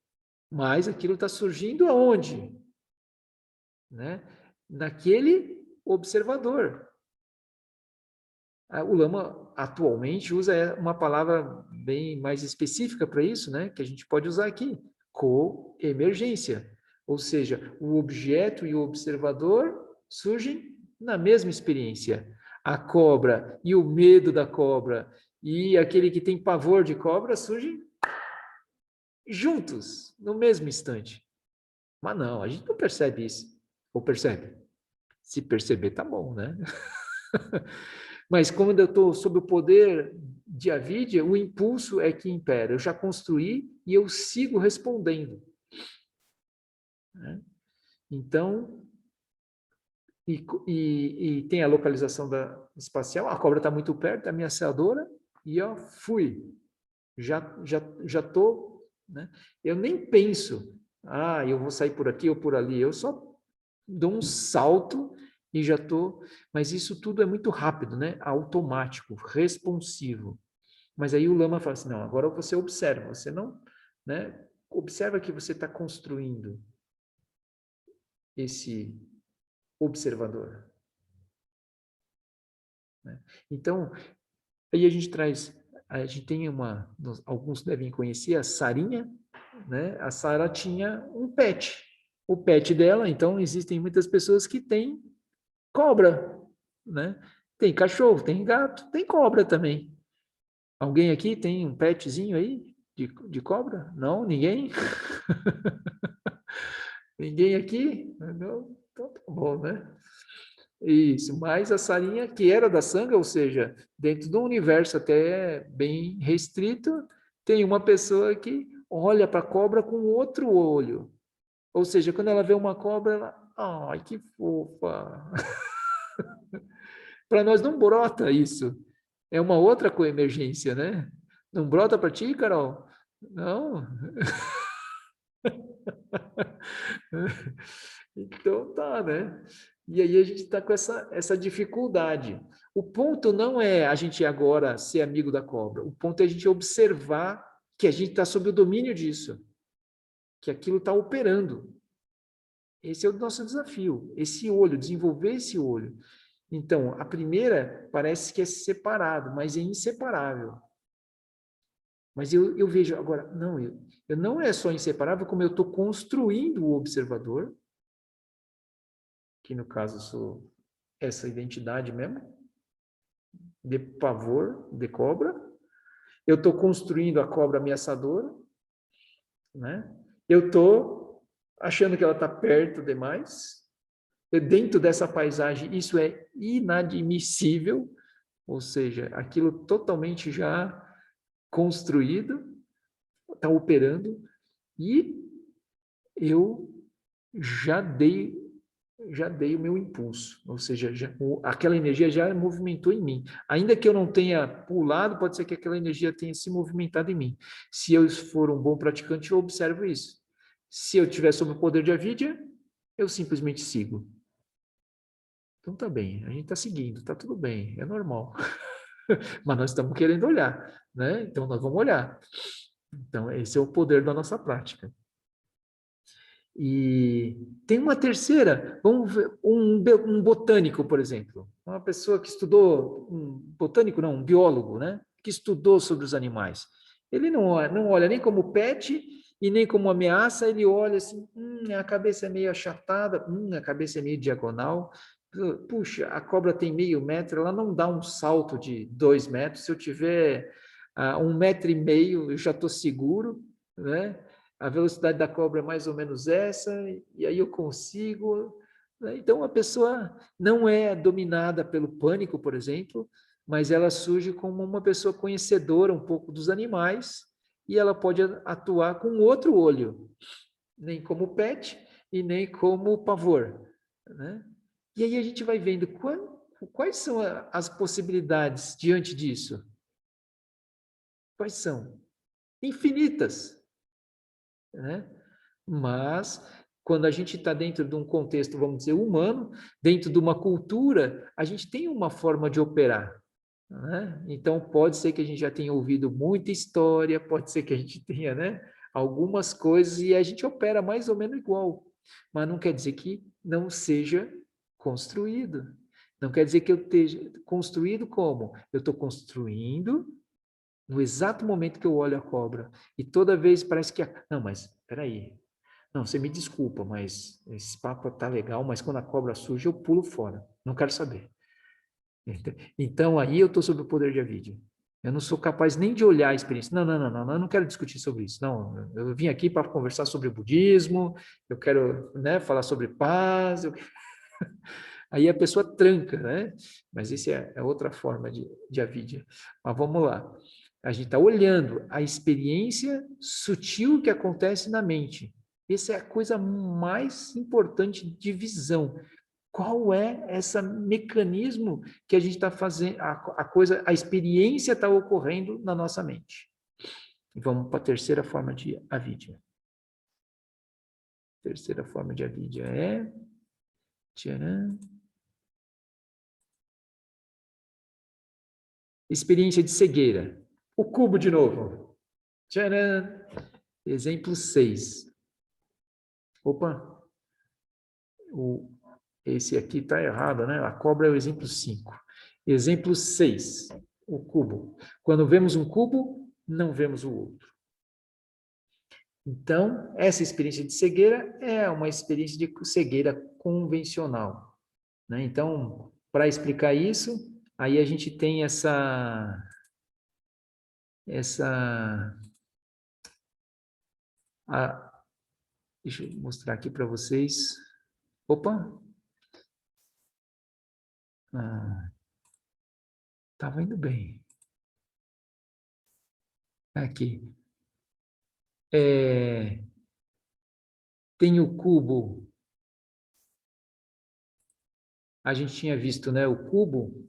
Mas aquilo está surgindo aonde? Né? Naquele observador. O Lama atualmente usa uma palavra bem mais específica para isso, né? Que a gente pode usar aqui, coemergência. Ou seja, o objeto e o observador surgem na mesma experiência. A cobra e o medo da cobra e aquele que tem pavor de cobra surgem juntos, no mesmo instante. Mas não, a gente não percebe isso. Ou percebe? Se perceber, tá bom, né? Mas quando eu estou sob o poder de avidya, o impulso é que impera. Eu já construí e eu sigo respondendo. Né? Então, e tem a localização espacial, a cobra está muito perto, é ameaçadora, e eu fui. Já estou, né? Eu nem penso, eu vou sair por aqui ou por ali, eu só dou um salto e já estou. Mas isso tudo é muito rápido, né? Automático, responsivo. Mas aí o Lama fala assim, não, agora você observa, você não, né? Observa que você está construindo esse observador. Né? Então, aí a gente tem alguns devem conhecer a Sarinha, né? A Sara tinha um pet. O pet dela, então, existem muitas pessoas que têm cobra, né? Tem cachorro, tem gato, tem cobra também. Alguém aqui tem um petzinho aí de cobra? Não, ninguém? Ninguém aqui? Não? Então tá bom, né? Isso, mas a Sarinha, que era da Sangha, ou seja, dentro de um universo até bem restrito, tem uma pessoa que olha para a cobra com outro olho. Ou seja, quando ela vê uma cobra, ela, ai, que fofa. Para nós não brota isso. É uma outra coemergência, né? Não brota para ti, Carol? Não. Então tá, né? E aí a gente está com essa dificuldade. O ponto não é a gente agora ser amigo da cobra. O ponto é a gente observar que a gente está sob o domínio disso, que aquilo está operando. Esse é o nosso desafio, esse olho, desenvolver esse olho. Então, a primeira parece que é separado, mas é inseparável. Mas eu vejo agora, não, eu não é só inseparável, como eu estou construindo o observador, que no caso sou essa identidade mesmo, de pavor, de cobra. Eu estou construindo a cobra ameaçadora, né? Eu estou achando que ela está perto demais. Dentro dessa paisagem, isso é inadmissível, ou seja, aquilo totalmente já construído, está operando, e eu já dei o meu impulso, ou seja, aquela energia já movimentou em mim. Ainda que eu não tenha pulado, pode ser que aquela energia tenha se movimentado em mim. Se eu for um bom praticante, eu observo isso. Se eu tiver sob o poder de avidya, eu simplesmente sigo. Então tá bem, a gente está seguindo, tá tudo bem, é normal. Mas nós estamos querendo olhar, né? Então nós vamos olhar. Então esse é o poder da nossa prática. E tem uma terceira, vamos ver, um botânico, por exemplo, uma pessoa que estudou, um botânico não, um biólogo, né? Que estudou sobre os animais. Ele não olha nem como pet e nem como ameaça, ele olha assim, a cabeça é meio achatada, a cabeça é meio diagonal, puxa, a cobra tem meio metro, ela não dá um salto de 2 metros, se eu tiver 1,5 metros, eu já estou seguro, né? A velocidade da cobra é mais ou menos essa, e aí eu consigo. Né? Então, a pessoa não é dominada pelo pânico, por exemplo, mas ela surge como uma pessoa conhecedora um pouco dos animais, e ela pode atuar com outro olho, nem como pet e nem como pavor. Né? E aí a gente vai vendo quais são as possibilidades diante disso. Quais são? Infinitas. Né? Mas, quando a gente está dentro de um contexto, vamos dizer, humano, dentro de uma cultura, a gente tem uma forma de operar. Né? Então, pode ser que a gente já tenha ouvido muita história, pode ser que a gente tenha, né, algumas coisas e a gente opera mais ou menos igual. Mas não quer dizer que não seja construído. Não quer dizer que eu esteja construído como? Eu estou construindo no exato momento que eu olho a cobra. E toda vez parece que... Não, mas espera aí. Não, você me desculpa, mas esse papo tá legal, mas quando a cobra surge, eu pulo fora. Não quero saber. Então, aí eu estou sob o poder de avidya. Eu não sou capaz nem de olhar a experiência. Não, eu não quero discutir sobre isso. Não, eu vim aqui para conversar sobre o budismo, eu quero, né, falar sobre paz. Aí a pessoa tranca, né? Mas isso é outra forma de avidya. Mas vamos lá. A gente está olhando a experiência sutil que acontece na mente. Essa é a coisa mais importante de visão. Qual é esse mecanismo que a gente está fazendo, a experiência está ocorrendo na nossa mente. E vamos para a terceira forma de avidya. Terceira forma de avidya é... Tcharam, experiência de cegueira. O cubo de novo. Tcharam! Exemplo 6. Opa! Esse aqui está errado, né? A cobra é o exemplo 5. Exemplo 6. O cubo. Quando vemos um cubo, não vemos o outro. Então, essa experiência de cegueira é uma experiência de cegueira convencional. Né? Então, para explicar isso, aí a gente tem deixa eu mostrar aqui para vocês. Opa! Estava indo bem. Aqui. Tem o cubo. A gente tinha visto, né? O cubo.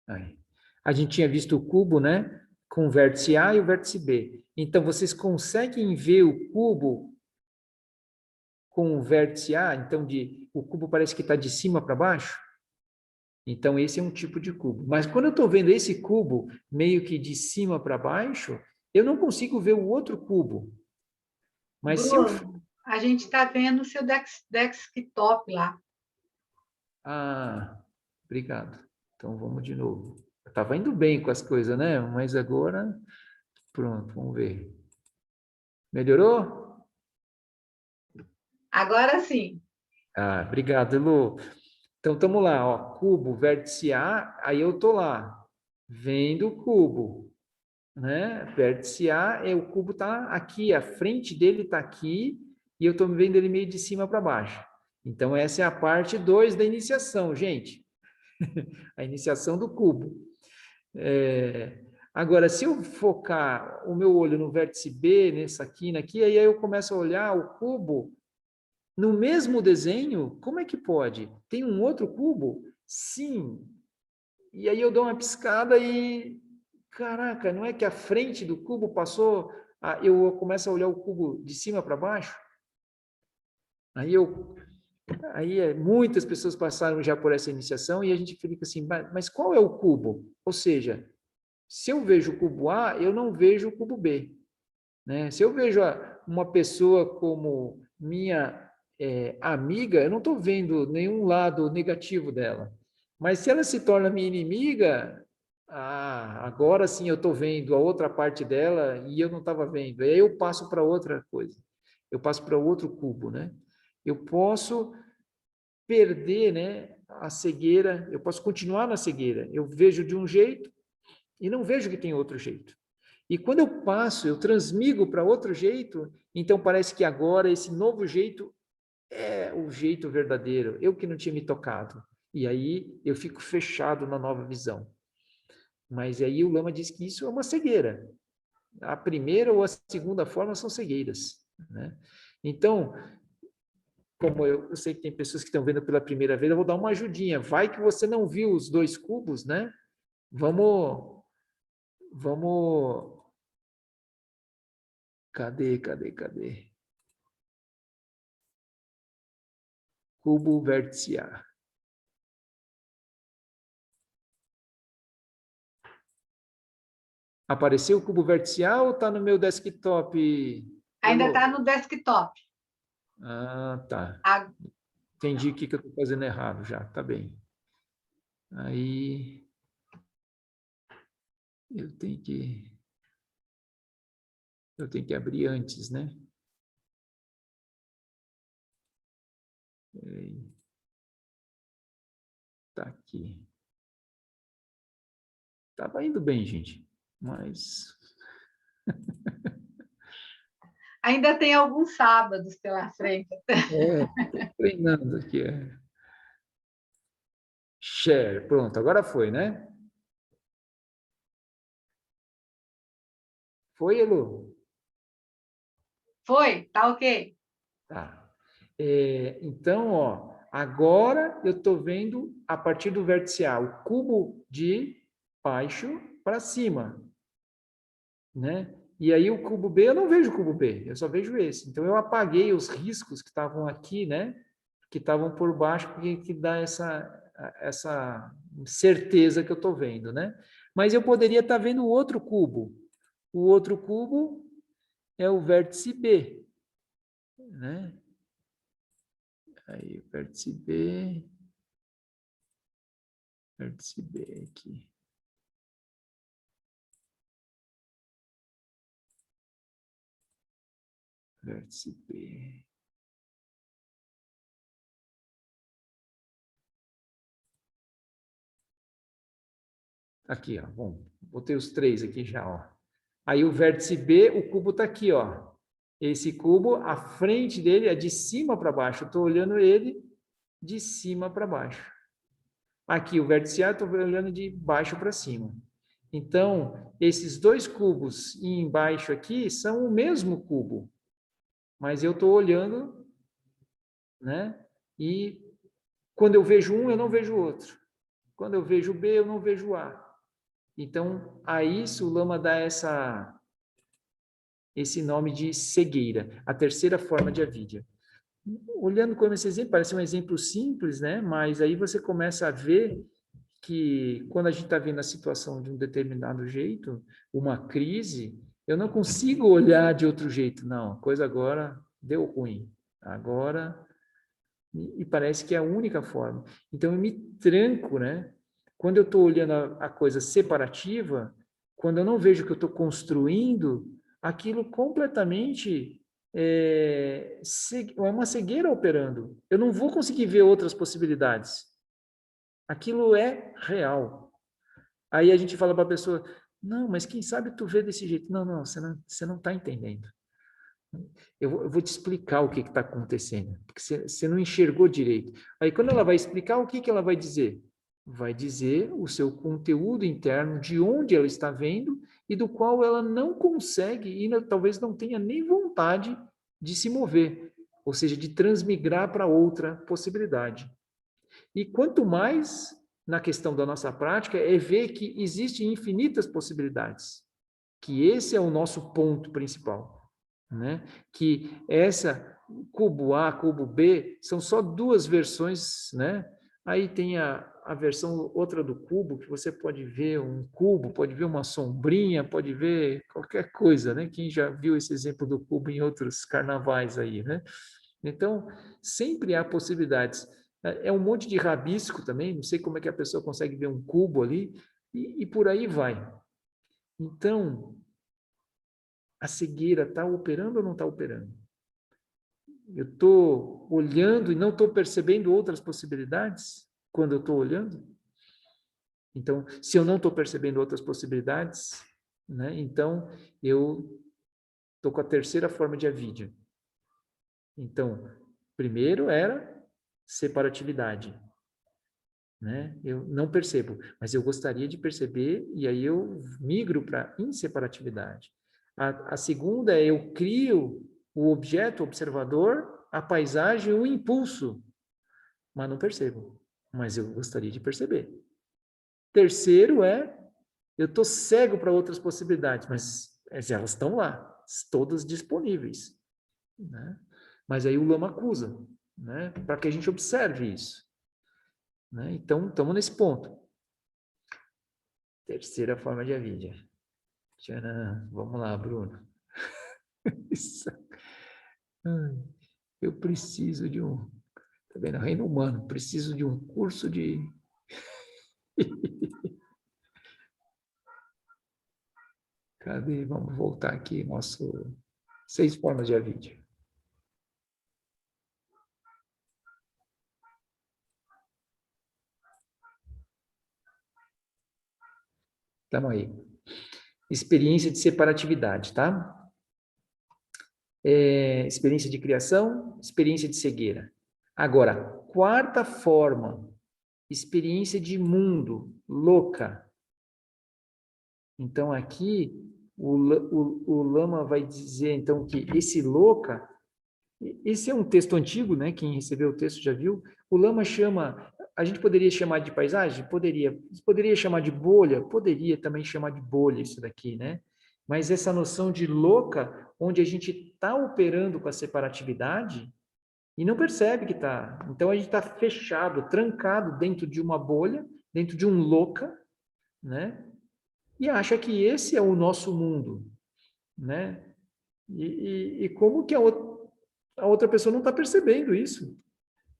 Aí. A gente tinha visto o cubo, né? Com o vértice A e o vértice B. Então, vocês conseguem ver o cubo com o vértice A? Então, o cubo parece que está de cima para baixo? Então, esse é um tipo de cubo. Mas quando eu estou vendo esse cubo meio que de cima para baixo, eu não consigo ver o outro cubo. Mas Bruno, a gente está vendo o seu desktop lá. Obrigado. Então, vamos de novo. Eu estava indo bem com as coisas, né? Mas agora, pronto, vamos ver. Melhorou? Agora sim. Obrigado, Elô. Então, estamos lá, ó, cubo, vértice A, aí eu estou lá, vendo o cubo, né? Vértice A, o cubo está aqui, a frente dele está aqui, e eu estou vendo ele meio de cima para baixo. Então, essa é a parte 2 da iniciação, gente. A iniciação do cubo. Agora, se eu focar o meu olho no vértice B, nessa quina aqui, aí eu começo a olhar o cubo no mesmo desenho, como é que pode? Tem um outro cubo? Sim. E aí eu dou uma piscada e, caraca, não é que a frente do cubo passou, eu começo a olhar o cubo de cima para baixo? Muitas pessoas passaram já por essa iniciação e a gente fica assim, mas qual é o cubo? Ou seja, se eu vejo o cubo A, eu não vejo o cubo B, né? Se eu vejo uma pessoa como minha amiga, eu não estou vendo nenhum lado negativo dela. Mas se ela se torna minha inimiga, agora sim eu estou vendo a outra parte dela e eu não estava vendo. Aí eu passo para outra coisa. Eu passo para outro cubo, né? Eu posso perder, né, a cegueira, eu posso continuar na cegueira. Eu vejo de um jeito e não vejo que tem outro jeito. E quando eu passo, eu transmigo para outro jeito, então parece que agora esse novo jeito é o jeito verdadeiro, eu que não tinha me tocado. E aí eu fico fechado na nova visão. Mas aí o Lama diz que isso é uma cegueira. A primeira ou a segunda forma são cegueiras, né? Então, como eu sei que tem pessoas que estão vendo pela primeira vez, eu vou dar uma ajudinha. Vai que você não viu os dois cubos, né? Vamos. Cadê? Cubo vértice A. Apareceu o cubo vértice A ou está no meu desktop? Ainda está no desktop. Tá. Entendi o que eu estou fazendo errado já, tá bem. Aí eu tenho que abrir antes, né? Tá aqui. Tava indo bem, gente, mas Ainda tem alguns sábados pela frente. tô treinando aqui. Share, pronto, agora foi, né? Foi, Elu? Foi? Tá ok. Tá. Então, ó, agora eu estou vendo a partir do vértice A, o cubo de baixo para cima, né? E aí o cubo B, eu não vejo o cubo B, eu só vejo esse. Então eu apaguei os riscos que estavam aqui, né? Que estavam por baixo, porque que dá essa certeza que eu estou vendo, né? Mas eu poderia estar vendo o outro cubo. O outro cubo é o vértice B, né? Aí, vértice B aqui. Vértice B. Aqui, ó. Bom, botei os três aqui já, ó. Aí o vértice B, o cubo está aqui, ó. Esse cubo, a frente dele é de cima para baixo. Eu estou olhando ele de cima para baixo. Aqui, o vértice A, estou olhando de baixo para cima. Então, esses dois cubos embaixo aqui são o mesmo cubo. Mas eu estou olhando, né? E quando eu vejo um, eu não vejo o outro. Quando eu vejo B, eu não vejo A. Então, a isso o Lama dá esse nome de cegueira, a terceira forma de avidya. Olhando como esse exemplo, parece um exemplo simples, né? Mas aí você começa a ver que quando a gente está vendo a situação de um determinado jeito, uma crise, eu não consigo olhar de outro jeito. Não, a coisa agora deu ruim. Agora, e parece que é a única forma. Então eu me tranco, né? Quando eu estou olhando a coisa separativa, quando eu não vejo o que eu estou construindo, aquilo completamente é uma cegueira operando. Eu não vou conseguir ver outras possibilidades. Aquilo é real. Aí a gente fala para a pessoa, não, mas quem sabe tu vê desse jeito. Não, você não está entendendo. Eu vou te explicar o que está acontecendo, porque você não enxergou direito. Aí quando ela vai explicar, o que ela vai dizer? vai dizer o seu conteúdo interno, de onde ela está vendo e do qual ela não consegue e talvez não tenha nem vontade de se mover, ou seja, de transmigrar para outra possibilidade. E quanto mais na questão da nossa prática é ver que existem infinitas possibilidades, que esse é o nosso ponto principal, né? Que essa cubo A, cubo B, são só duas versões, né? Aí tem a versão outra do cubo, que você pode ver um cubo, pode ver uma sombrinha, pode ver qualquer coisa, né? Quem já viu esse exemplo do cubo em outros carnavais aí, né? Então, sempre há possibilidades. É um monte de rabisco também, não sei como é que a pessoa consegue ver um cubo ali, e por aí vai. Então, a cegueira está operando ou não está operando? Eu estou olhando e não estou percebendo outras possibilidades quando eu estou olhando? Então, se eu não estou percebendo outras possibilidades, né, então eu estou com a terceira forma de avidia. Então, primeiro era separatividade. Né? Eu não percebo, mas eu gostaria de perceber e aí eu migro para inseparatividade. A segunda é eu crio o objeto observador, a paisagem, o impulso, mas não percebo, mas eu gostaria de perceber. Terceiro é eu estou cego para outras possibilidades, mas elas estão lá, todas disponíveis. Né? Mas aí o Lama acusa, né? Para que a gente observe isso. Né? Então, estamos nesse ponto. Terceira forma de avidia. Tcharam. Vamos lá, Bruno. Isso. Eu preciso de um... Tá vendo? Reino humano. Preciso de um curso de... Cadê? Vamos voltar aqui. Nosso... 6 formas de avidia. Estamos aí. Experiência de separatividade, tá? Experiência de criação, experiência de cegueira. Agora, quarta forma, experiência de mundo, louca. Então, aqui, o Lama vai dizer, então, que esse louca, esse é um texto antigo, né? Quem recebeu o texto já viu. O Lama chama, a gente poderia chamar de paisagem? Poderia. Poderia chamar de bolha? Poderia também chamar de bolha isso daqui, né? Mas essa noção de louca, onde a gente está operando com a separatividade e não percebe que está. Então, a gente está fechado, trancado dentro de uma bolha, dentro de um louca, né? E acha que esse é o nosso mundo, né? E como que a outra pessoa não está percebendo isso,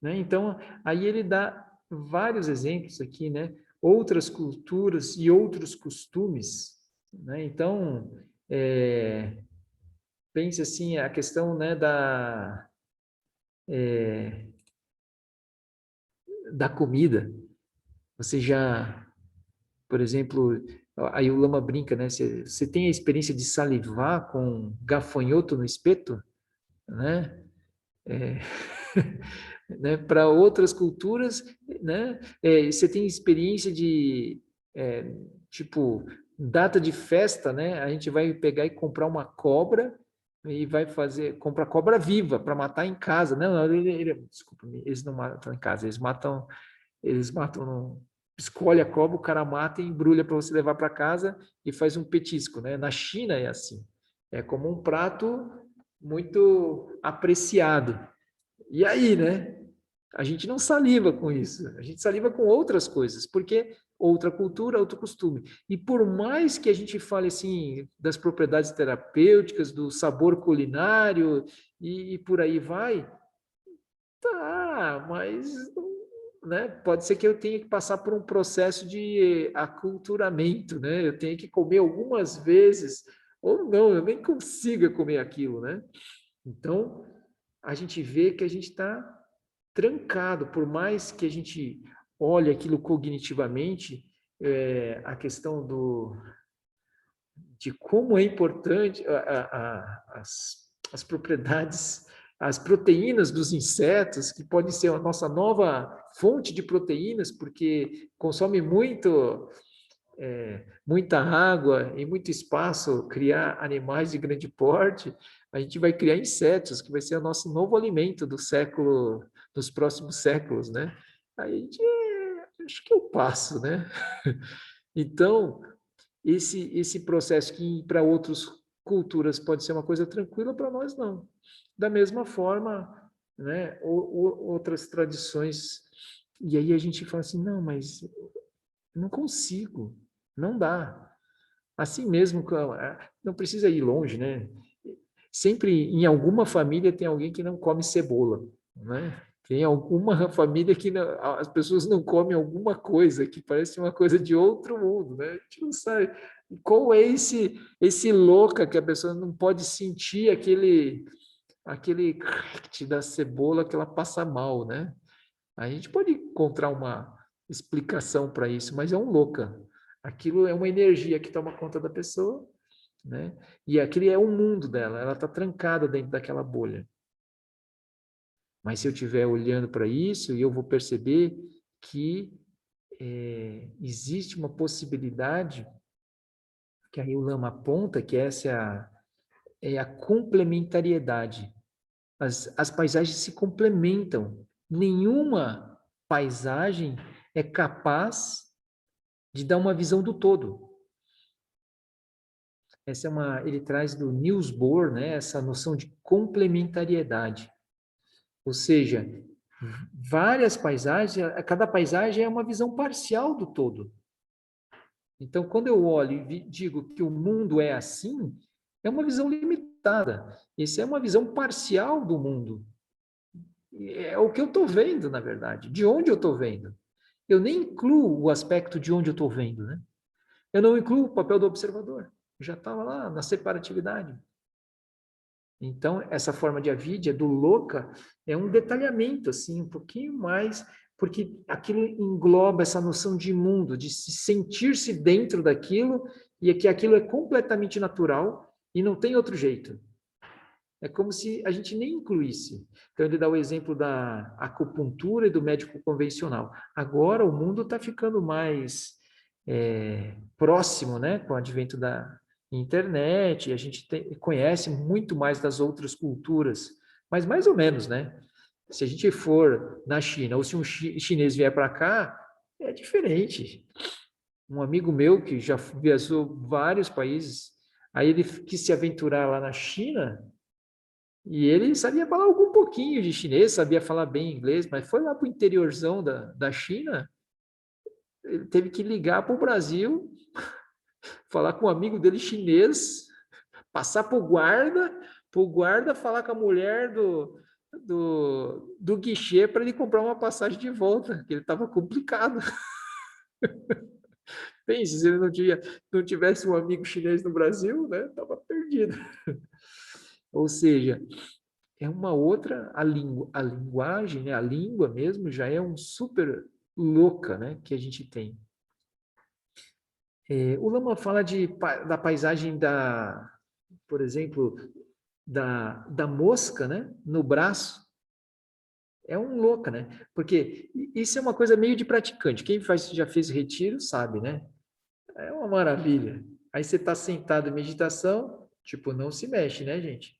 né? Então, aí ele dá vários exemplos aqui, né? Outras culturas e outros costumes, né? Então, pense assim, a questão, né, da comida. Você já, por exemplo, aí o Lama brinca, né? Você tem a experiência de salivar com gafanhoto no espeto, né? É, né? Para outras culturas, né? Você tem experiência de, tipo, data de festa, né? A gente vai pegar e comprar uma cobra e vai comprar cobra viva para matar em casa. Não, desculpa, eles não matam em casa, eles matam escolhe a cobra, o cara mata e embrulha para você levar para casa e faz um petisco, né? Na China é assim. É como um prato muito apreciado. E aí, né? A gente não saliva com isso, a gente saliva com outras coisas, porque outra cultura, outro costume. E por mais que a gente fale assim das propriedades terapêuticas, do sabor culinário e por aí vai, tá, mas né, pode ser que eu tenha que passar por um processo de aculturamento, né? Eu tenho que comer algumas vezes, ou não, eu nem consiga comer aquilo, né? Então, a gente vê que a gente está trancado, por mais que a gente olhe aquilo cognitivamente, a questão de como é importante as propriedades as proteínas dos insetos, que podem ser a nossa nova fonte de proteínas, porque consome muita água e muito espaço, criar animais de grande porte, a gente vai criar insetos, que vai ser o nosso novo alimento do século, dos próximos séculos, né? Aí a gente, acho que eu passo, né? Então, esse processo que para outras culturas pode ser uma coisa tranquila, para nós não. Da mesma forma, né, outras tradições, e aí a gente fala assim, não, mas não consigo, não dá. Assim mesmo, não precisa ir longe, né? Sempre em alguma família tem alguém que não come cebola, né? Tem alguma família que as pessoas não comem alguma coisa que parece uma coisa de outro mundo, né? A gente não sabe qual é esse louca que a pessoa não pode sentir aquele da cebola que ela passa mal, né? A gente pode encontrar uma explicação para isso, mas é um louca. Aquilo é uma energia que toma conta da pessoa, né? E aquele é o mundo dela, ela está trancada dentro daquela bolha. Mas se eu estiver olhando para isso, eu vou perceber que existe uma possibilidade, que aí o Lama aponta, que essa é a complementariedade. As paisagens se complementam. Nenhuma paisagem é capaz de dar uma visão do todo. Ele traz do Niels Bohr, né, essa noção de complementariedade. Ou seja, várias paisagens, cada paisagem é uma visão parcial do todo. Então, quando eu olho e digo que o mundo é assim, é uma visão limitada. Isso é uma visão parcial do mundo. É o que eu estou vendo, na verdade. De onde eu estou vendo? Eu nem incluo o aspecto de onde eu estou vendo, né? Eu não incluo o papel do observador. Já estava lá na separatividade. Então, essa forma de avidia, do louca, é um detalhamento, assim, um pouquinho mais, porque aquilo engloba essa noção de mundo, de se sentir-se dentro daquilo, e é que aquilo é completamente natural e não tem outro jeito. É como se a gente nem incluísse. Então, ele dá o exemplo da acupuntura e do médico convencional. Agora, o mundo está ficando mais próximo, né, com o advento da internet, e a gente conhece muito mais das outras culturas, mas mais ou menos, né? Se a gente for na China, ou se um chinês vier para cá, é diferente. Um amigo meu que já viajou vários países, aí ele quis se aventurar lá na China, e ele sabia falar algum pouquinho de chinês, sabia falar bem inglês, mas foi lá para o interiorzão da China, ele teve que ligar para o Brasil, falar com um amigo dele chinês, passar para o guarda falar com a mulher do guichê para ele comprar uma passagem de volta, que ele estava complicado. Pense, se ele não tivesse um amigo chinês no Brasil, né, estava perdido. Ou seja, é uma outra, a linguagem, né, a língua mesmo, já é um super louca, né, que a gente tem. O Lama fala da paisagem por exemplo, da mosca, né, no braço. É um louca, né? Porque isso é uma coisa meio de praticante. Quem já fez retiro sabe, né? É uma maravilha. Aí você está sentado em meditação, tipo, não se mexe, né, gente?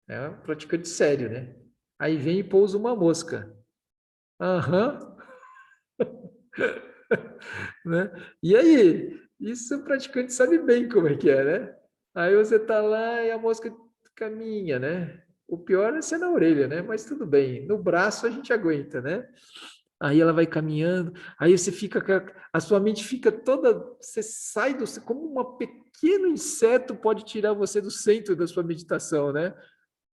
É um praticante sério, né? Aí vem e pousa uma mosca. Aham. Né? E aí? Isso o praticante sabe bem como é que é, né? Aí você tá lá e a mosca caminha, né? O pior é ser na orelha, né? Mas tudo bem. No braço a gente aguenta, né? Aí ela vai caminhando, aí você fica, a sua mente fica toda, você sai como um pequeno inseto pode tirar você do centro da sua meditação, né?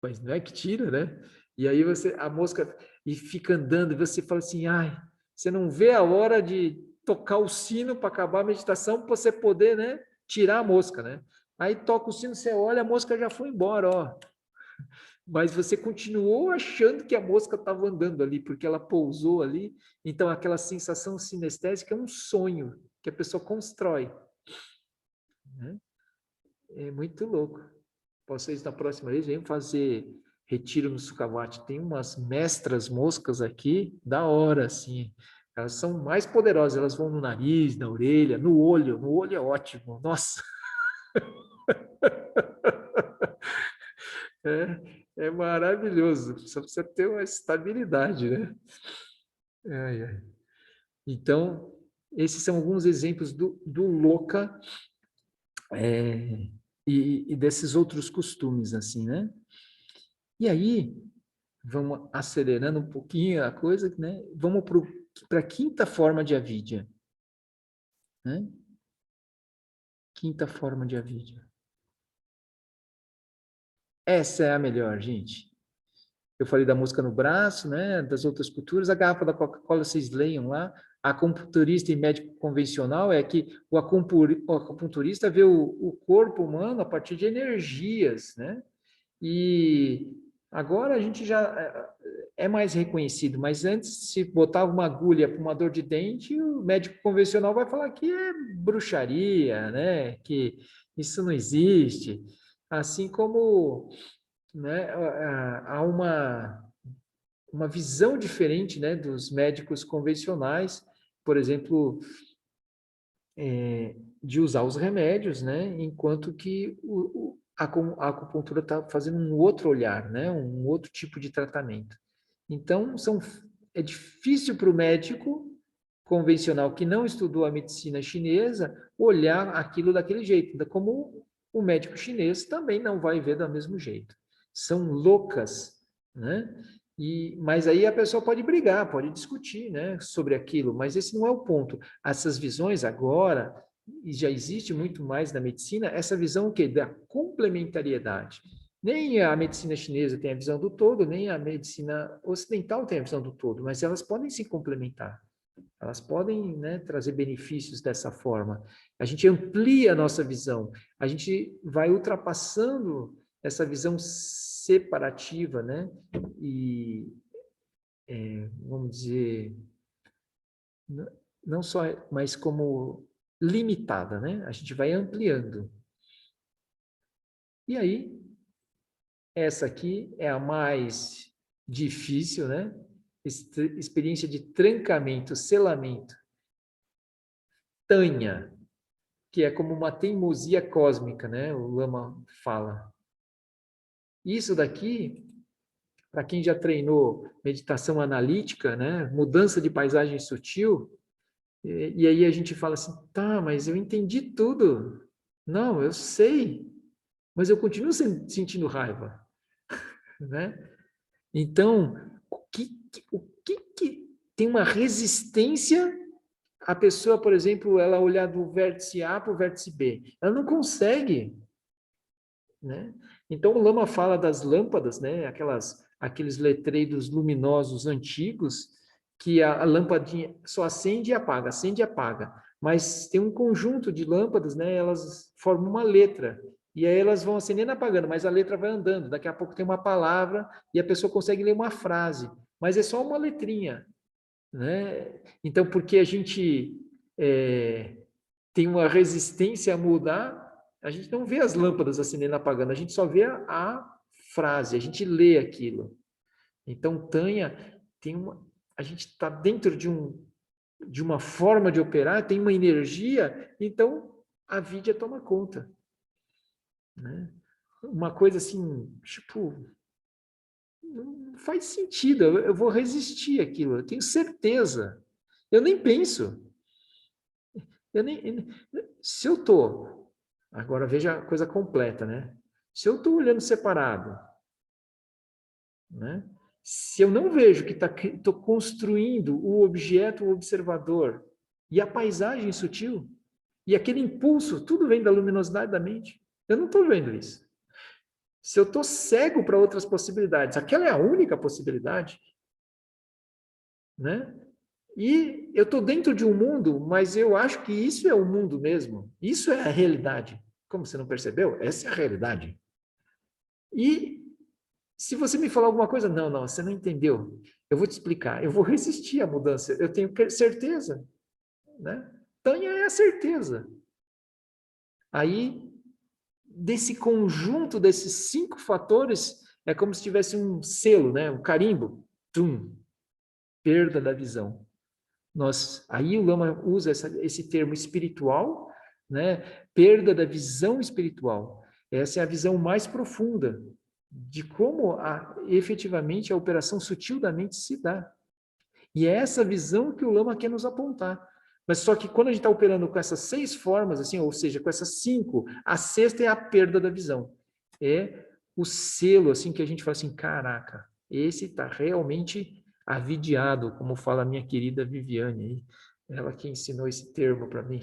Mas não é que tira, né? E aí a mosca, e fica andando, e você fala assim, ai, você não vê a hora de tocar o sino para acabar a meditação, para você poder, né, tirar a mosca, né? Aí toca o sino, você olha, a mosca já foi embora, ó. Mas você continuou achando que a mosca estava andando ali, porque ela pousou ali. Então, aquela sensação sinestésica é um sonho que a pessoa constrói, né? É muito louco. Vocês, na próxima vez, venham fazer retiro no Sukhavati, tem umas mestras moscas aqui, da hora, assim. Elas são mais poderosas, elas vão no nariz, na orelha, no olho. No olho é ótimo, nossa. É maravilhoso, só precisa ter uma estabilidade, né? Ai, ai. Então, esses são alguns exemplos do Loka e desses outros costumes, assim, né? E aí, vamos acelerando um pouquinho a coisa, né? Vamos para a quinta forma de avidya, né? Quinta forma de avidya. Essa é a melhor, gente. Eu falei da música no braço, né? Das outras culturas. A garrafa da Coca-Cola, vocês leiam lá. Acupunturista e médico convencional é que o acupunturista vê o corpo humano a partir de energias, né? E agora a gente já é mais reconhecido, mas antes, se botava uma agulha para uma dor de dente, o médico convencional vai falar que é bruxaria, né? Que isso não existe. Assim como, né, há uma visão diferente, né, dos médicos convencionais, por exemplo, de usar os remédios, né, enquanto que a acupuntura está fazendo um outro olhar, né, um outro tipo de tratamento. Então, é difícil para o médico convencional que não estudou a medicina chinesa olhar aquilo daquele jeito, como o médico chinês também não vai ver do mesmo jeito. São loucas, né? Mas aí a pessoa pode brigar, pode discutir, né, sobre aquilo, mas esse não é o ponto. Essas visões agora, e já existe muito mais na medicina, essa visão o quê? Da complementariedade. Nem a medicina chinesa tem a visão do todo, nem a medicina ocidental tem a visão do todo, mas elas podem se complementar. Elas podem, né, trazer benefícios dessa forma. A gente amplia a nossa visão, a gente vai ultrapassando essa visão separativa, né? E, vamos dizer, não só, mas como limitada, né? A gente vai ampliando. E aí, essa aqui é a mais difícil, né? Experiência de trancamento, selamento. Tanha, que é como uma teimosia cósmica, né? O Lama fala. Isso daqui, para quem já treinou meditação analítica, né? Mudança de paisagem sutil, e aí a gente fala assim, tá, mas eu entendi tudo. Não, eu sei, mas eu continuo sentindo raiva, né? Então, o que tem uma resistência a pessoa, por exemplo, ela olhar do vértice A para o vértice B. Ela não consegue, né? Então, o Lama fala das lâmpadas, né? Aqueles letreiros luminosos antigos, que a lâmpadinha só acende e apaga. Mas tem um conjunto de lâmpadas, né? Elas formam uma letra. E aí elas vão acendendo e apagando, mas a letra vai andando. Daqui a pouco tem uma palavra e a pessoa consegue ler uma frase. Mas é só uma letrinha, né? Então, porque a gente tem uma resistência a mudar, a gente não vê as lâmpadas acendendo e apagando, a gente só vê a frase, a gente lê aquilo. Então, Tanha a gente está dentro de uma forma de operar, tem uma energia, então a Vidya toma conta, né? Uma coisa assim, tipo, não faz sentido, eu vou resistir àquilo, eu tenho certeza. Eu nem penso. Se eu estou, agora veja a coisa completa, né? Se eu estou olhando separado, né? Se eu não vejo que estou construindo o objeto, o observador, e a paisagem sutil, e aquele impulso, tudo vem da luminosidade da mente. Eu não estou vendo isso. Se eu estou cego para outras possibilidades, aquela é a única possibilidade, né? E eu estou dentro de um mundo, mas eu acho que isso é o mundo mesmo. Isso é a realidade. Como você não percebeu? Essa é a realidade. E se você me falar alguma coisa, não, você não entendeu. Eu vou te explicar. Eu vou resistir à mudança. Eu tenho certeza, né? Tanha é a certeza. Aí, desse conjunto desses 5 fatores, É como se tivesse um selo, né? Um carimbo. Tum, perda da visão. Aí o Lama usa esse termo espiritual, né? Perda da visão espiritual. Essa é a visão mais profunda de como efetivamente a operação sutil da mente se dá. E é essa visão que o Lama quer nos apontar. Mas só que quando a gente está operando com essas 6 formas, assim, ou seja, com essas 5, a sexta é a perda da visão. É o selo, assim, que a gente fala assim, caraca, esse está realmente avidiado, como fala a minha querida Viviane, ela que ensinou esse termo para mim.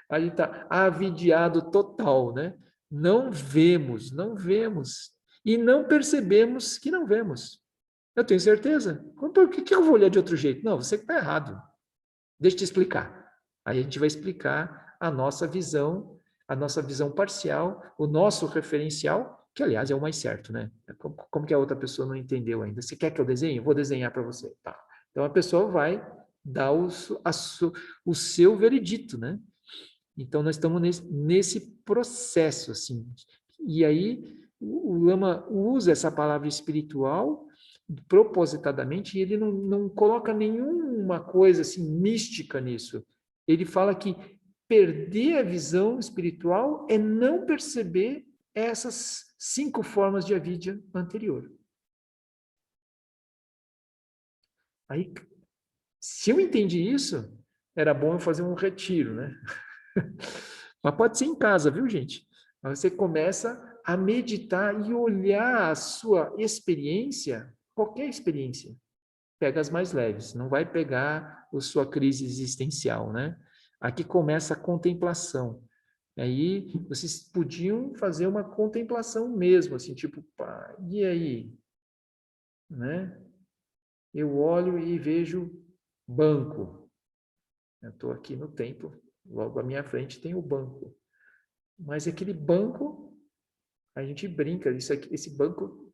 A gente está avidiado total, né? Não vemos, não vemos. E não percebemos que não vemos. Eu tenho certeza. Por que eu vou olhar de outro jeito? Não, você que está errado. Deixa eu te explicar. Aí a gente vai explicar a nossa visão parcial, o nosso referencial, que aliás é o mais certo, né? Como que a outra pessoa não entendeu ainda? Você quer que eu desenhe? Eu vou desenhar para você. Tá. Então a pessoa vai dar o seu veredito, né? Então nós estamos nesse processo, assim. E aí o Lama usa essa palavra espiritual propositadamente, e ele não coloca nenhuma coisa assim mística nisso. Ele fala que perder a visão espiritual é não perceber essas 5 formas de avidya anterior. Aí, se eu entendi isso, era bom eu fazer um retiro, né? Mas pode ser em casa, viu, gente? Você começa a meditar e olhar a sua experiência, qualquer experiência, pega as mais leves, não vai pegar a sua crise existencial, né? Aqui começa a contemplação. Aí vocês podiam fazer uma contemplação mesmo, assim, tipo, pá, e aí? Né? Eu olho e vejo banco. Eu estou aqui no templo, logo à minha frente tem o banco. Mas aquele banco, a gente brinca, esse banco,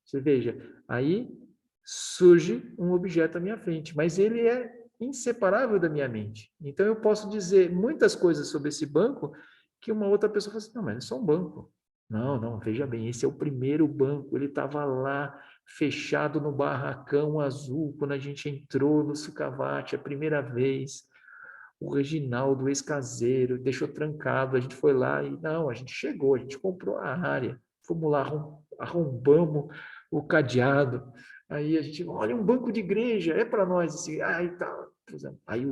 você veja, aí surge um objeto à minha frente, mas ele é inseparável da minha mente. Então eu posso dizer muitas coisas sobre esse banco que uma outra pessoa fala assim, não, mas é só um banco. Não, não, veja bem, esse é o primeiro banco, ele estava lá fechado no barracão azul quando a gente entrou no Sukhavati a primeira vez. O Reginaldo, ex-caseiro, deixou trancado, a gente foi lá e não, a gente chegou, a gente comprou a área, fomos lá, arrombamos o cadeado, aí a gente, olha, um banco de igreja, é para nós, assim, aí tá, aí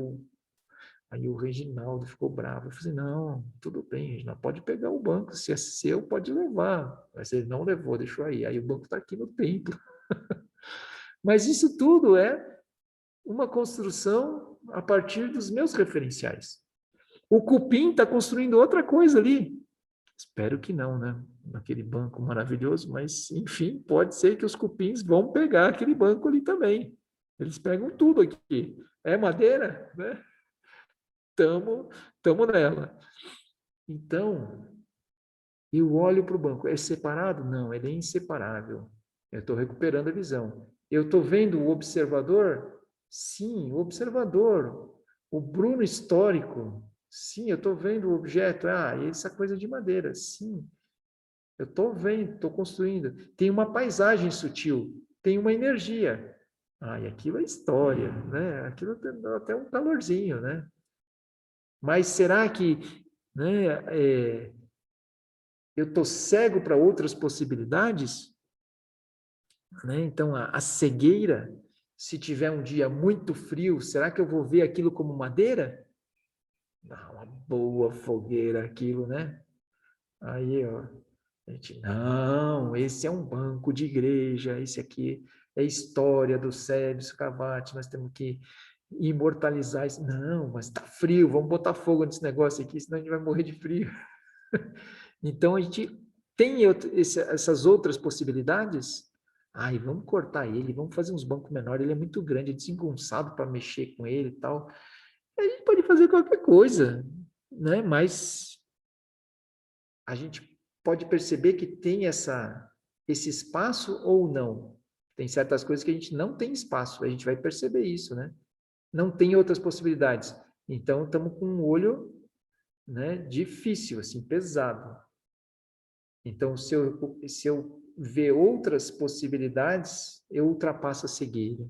o Reginaldo ficou bravo, eu falei, não, tudo bem, Reginaldo, pode pegar o banco, se é seu, pode levar, mas ele não levou, deixou aí o banco está aqui no templo. Mas isso tudo é uma construção a partir dos meus referenciais. O cupim está construindo outra coisa ali. Espero que não, né? Naquele banco maravilhoso, mas, enfim, pode ser que os cupins vão pegar aquele banco ali também. Eles pegam tudo aqui. É madeira, né? Tamo nela. Então, eu olho para o banco. É separado? Não, ele é inseparável. Eu estou recuperando a visão. Eu estou vendo o observador? Sim, o observador. O Bruno histórico. Sim, eu estou vendo o objeto. Ah, essa coisa de madeira. Sim, eu estou vendo, estou construindo. Tem uma paisagem sutil, tem uma energia. Ah, e aquilo é história, né? Aquilo dá até um calorzinho, né? Mas será que, né, eu estou cego para outras possibilidades? Né? Então, a cegueira, se tiver um dia muito frio, será que eu vou ver aquilo como madeira? Não, uma boa fogueira aquilo, né? Aí, ó, a gente, não, esse é um banco de igreja, esse aqui é a história do Sérgio Sukhavati, nós temos que imortalizar isso. Não, mas está frio, vamos botar fogo nesse negócio aqui, senão a gente vai morrer de frio. Então, a gente tem essas outras possibilidades. Ai, vamos cortar ele, vamos fazer uns bancos menores, ele é muito grande, é desengonçado para mexer com ele e tal. A gente pode fazer qualquer coisa, né? Mas a gente pode perceber que tem esse espaço ou não. Tem certas coisas que a gente não tem espaço, a gente vai perceber isso, né? Não tem outras possibilidades. Então, estamos com um olho, né, difícil, assim, pesado. Então, se eu ver outras possibilidades, eu ultrapasso a cegueira.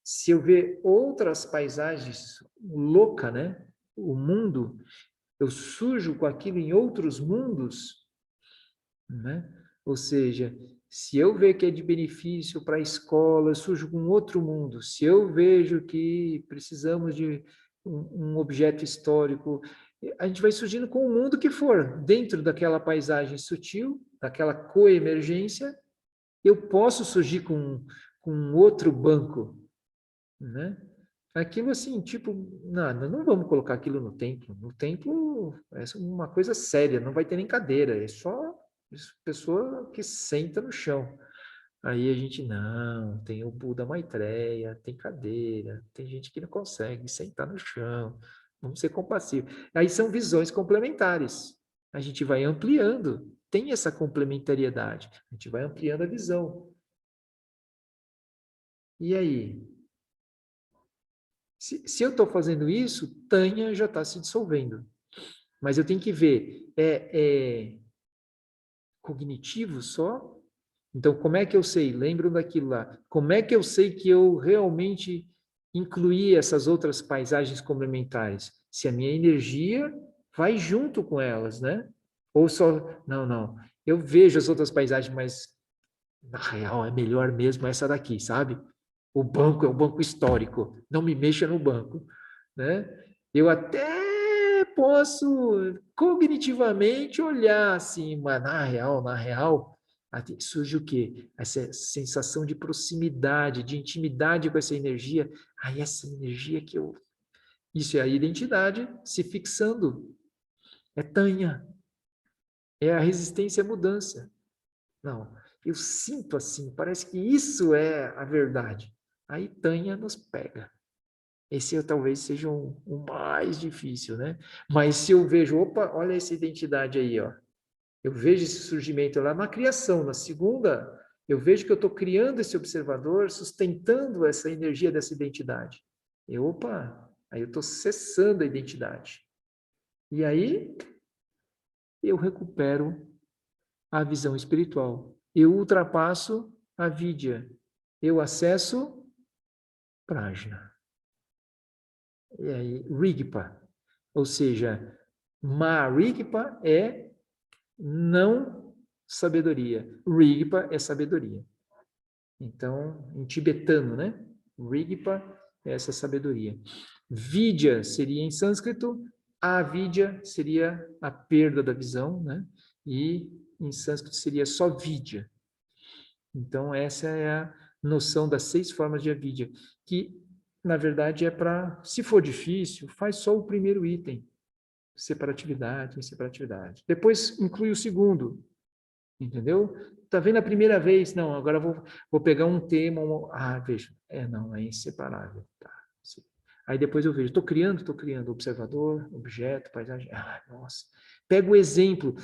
Se eu ver outras paisagens louca, né? O mundo, eu surjo com aquilo em outros mundos, né? Ou seja, se eu ver que é de benefício para a escola, eu surjo com outro mundo. Se eu vejo que precisamos de um objeto histórico, a gente vai surgindo com o mundo que for, dentro daquela paisagem sutil, daquela coemergência, eu posso surgir com outro banco, né? Aquilo assim, tipo, não vamos colocar aquilo no templo. No templo é uma coisa séria, não vai ter nem cadeira, é só pessoa que senta no chão. Aí a gente, não, tem o Buda Maitreya, tem cadeira, tem gente que não consegue sentar no chão, vamos ser compassivos. Aí são visões complementares. A gente vai ampliando, tem essa complementariedade, a gente vai ampliando a visão. E aí? Se eu estou fazendo isso, Tânia já está se dissolvendo. Mas eu tenho que ver, é cognitivo só? Então, como é que eu sei? Lembro daquilo lá. Como é que eu sei que eu realmente incluí essas outras paisagens complementares? Se a minha energia vai junto com elas, né? Ou só, não. Eu vejo as outras paisagens, mas na real é melhor mesmo essa daqui, sabe? O banco é um banco histórico, não me mexa no banco, né? Eu até posso cognitivamente olhar assim, mas na real, surge o quê? Essa sensação de proximidade, de intimidade com essa energia. Aí essa energia que eu... Isso é a identidade se fixando. É Tânia. É a resistência à mudança. Não, eu sinto assim, parece que isso é a verdade. Aí Tânia nos pega. Esse talvez seja o mais difícil, né? Mas se eu vejo, opa, olha essa identidade aí, ó. Eu vejo esse surgimento lá na criação, na segunda, eu vejo que eu estou criando esse observador, sustentando essa energia dessa identidade. E opa, aí eu estou cessando a identidade. E aí eu recupero a visão espiritual. Eu ultrapasso a vidya. Eu acesso prajna. E aí, rigpa. Ou seja, marigpa é não sabedoria. Rigpa é sabedoria. Então, em tibetano, né? Rigpa é essa sabedoria. Vidya seria em sânscrito, avidya seria a perda da visão, né? E em sânscrito seria só vidya. Então, essa é a noção das 6 formas de avidya, que, na verdade, é para, se for difícil, faz só o primeiro item, separatividade, inseparatividade. Depois inclui o segundo, entendeu? Tá vendo a primeira vez? Não, agora vou pegar um tema, veja, não, é inseparável. Tá. Aí depois eu vejo, estou criando observador, objeto, paisagem. Nossa. Pega o exemplo.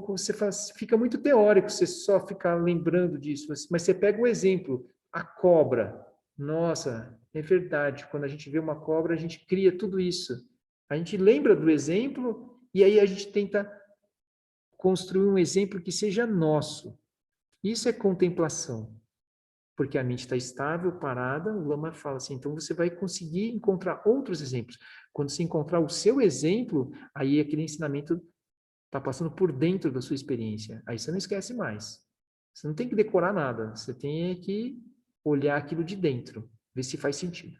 Você fica muito teórico, você só ficar lembrando disso, mas você pega o exemplo, a cobra. Nossa, é verdade. Quando a gente vê uma cobra, a gente cria tudo isso. A gente lembra do exemplo e aí a gente tenta construir um exemplo que seja nosso. Isso é contemplação porque a mente está estável, parada, o Lama fala assim, então você vai conseguir encontrar outros exemplos. Quando você encontrar o seu exemplo, aí aquele ensinamento está passando por dentro da sua experiência. Aí você não esquece mais. Você não tem que decorar nada, você tem que olhar aquilo de dentro, ver se faz sentido.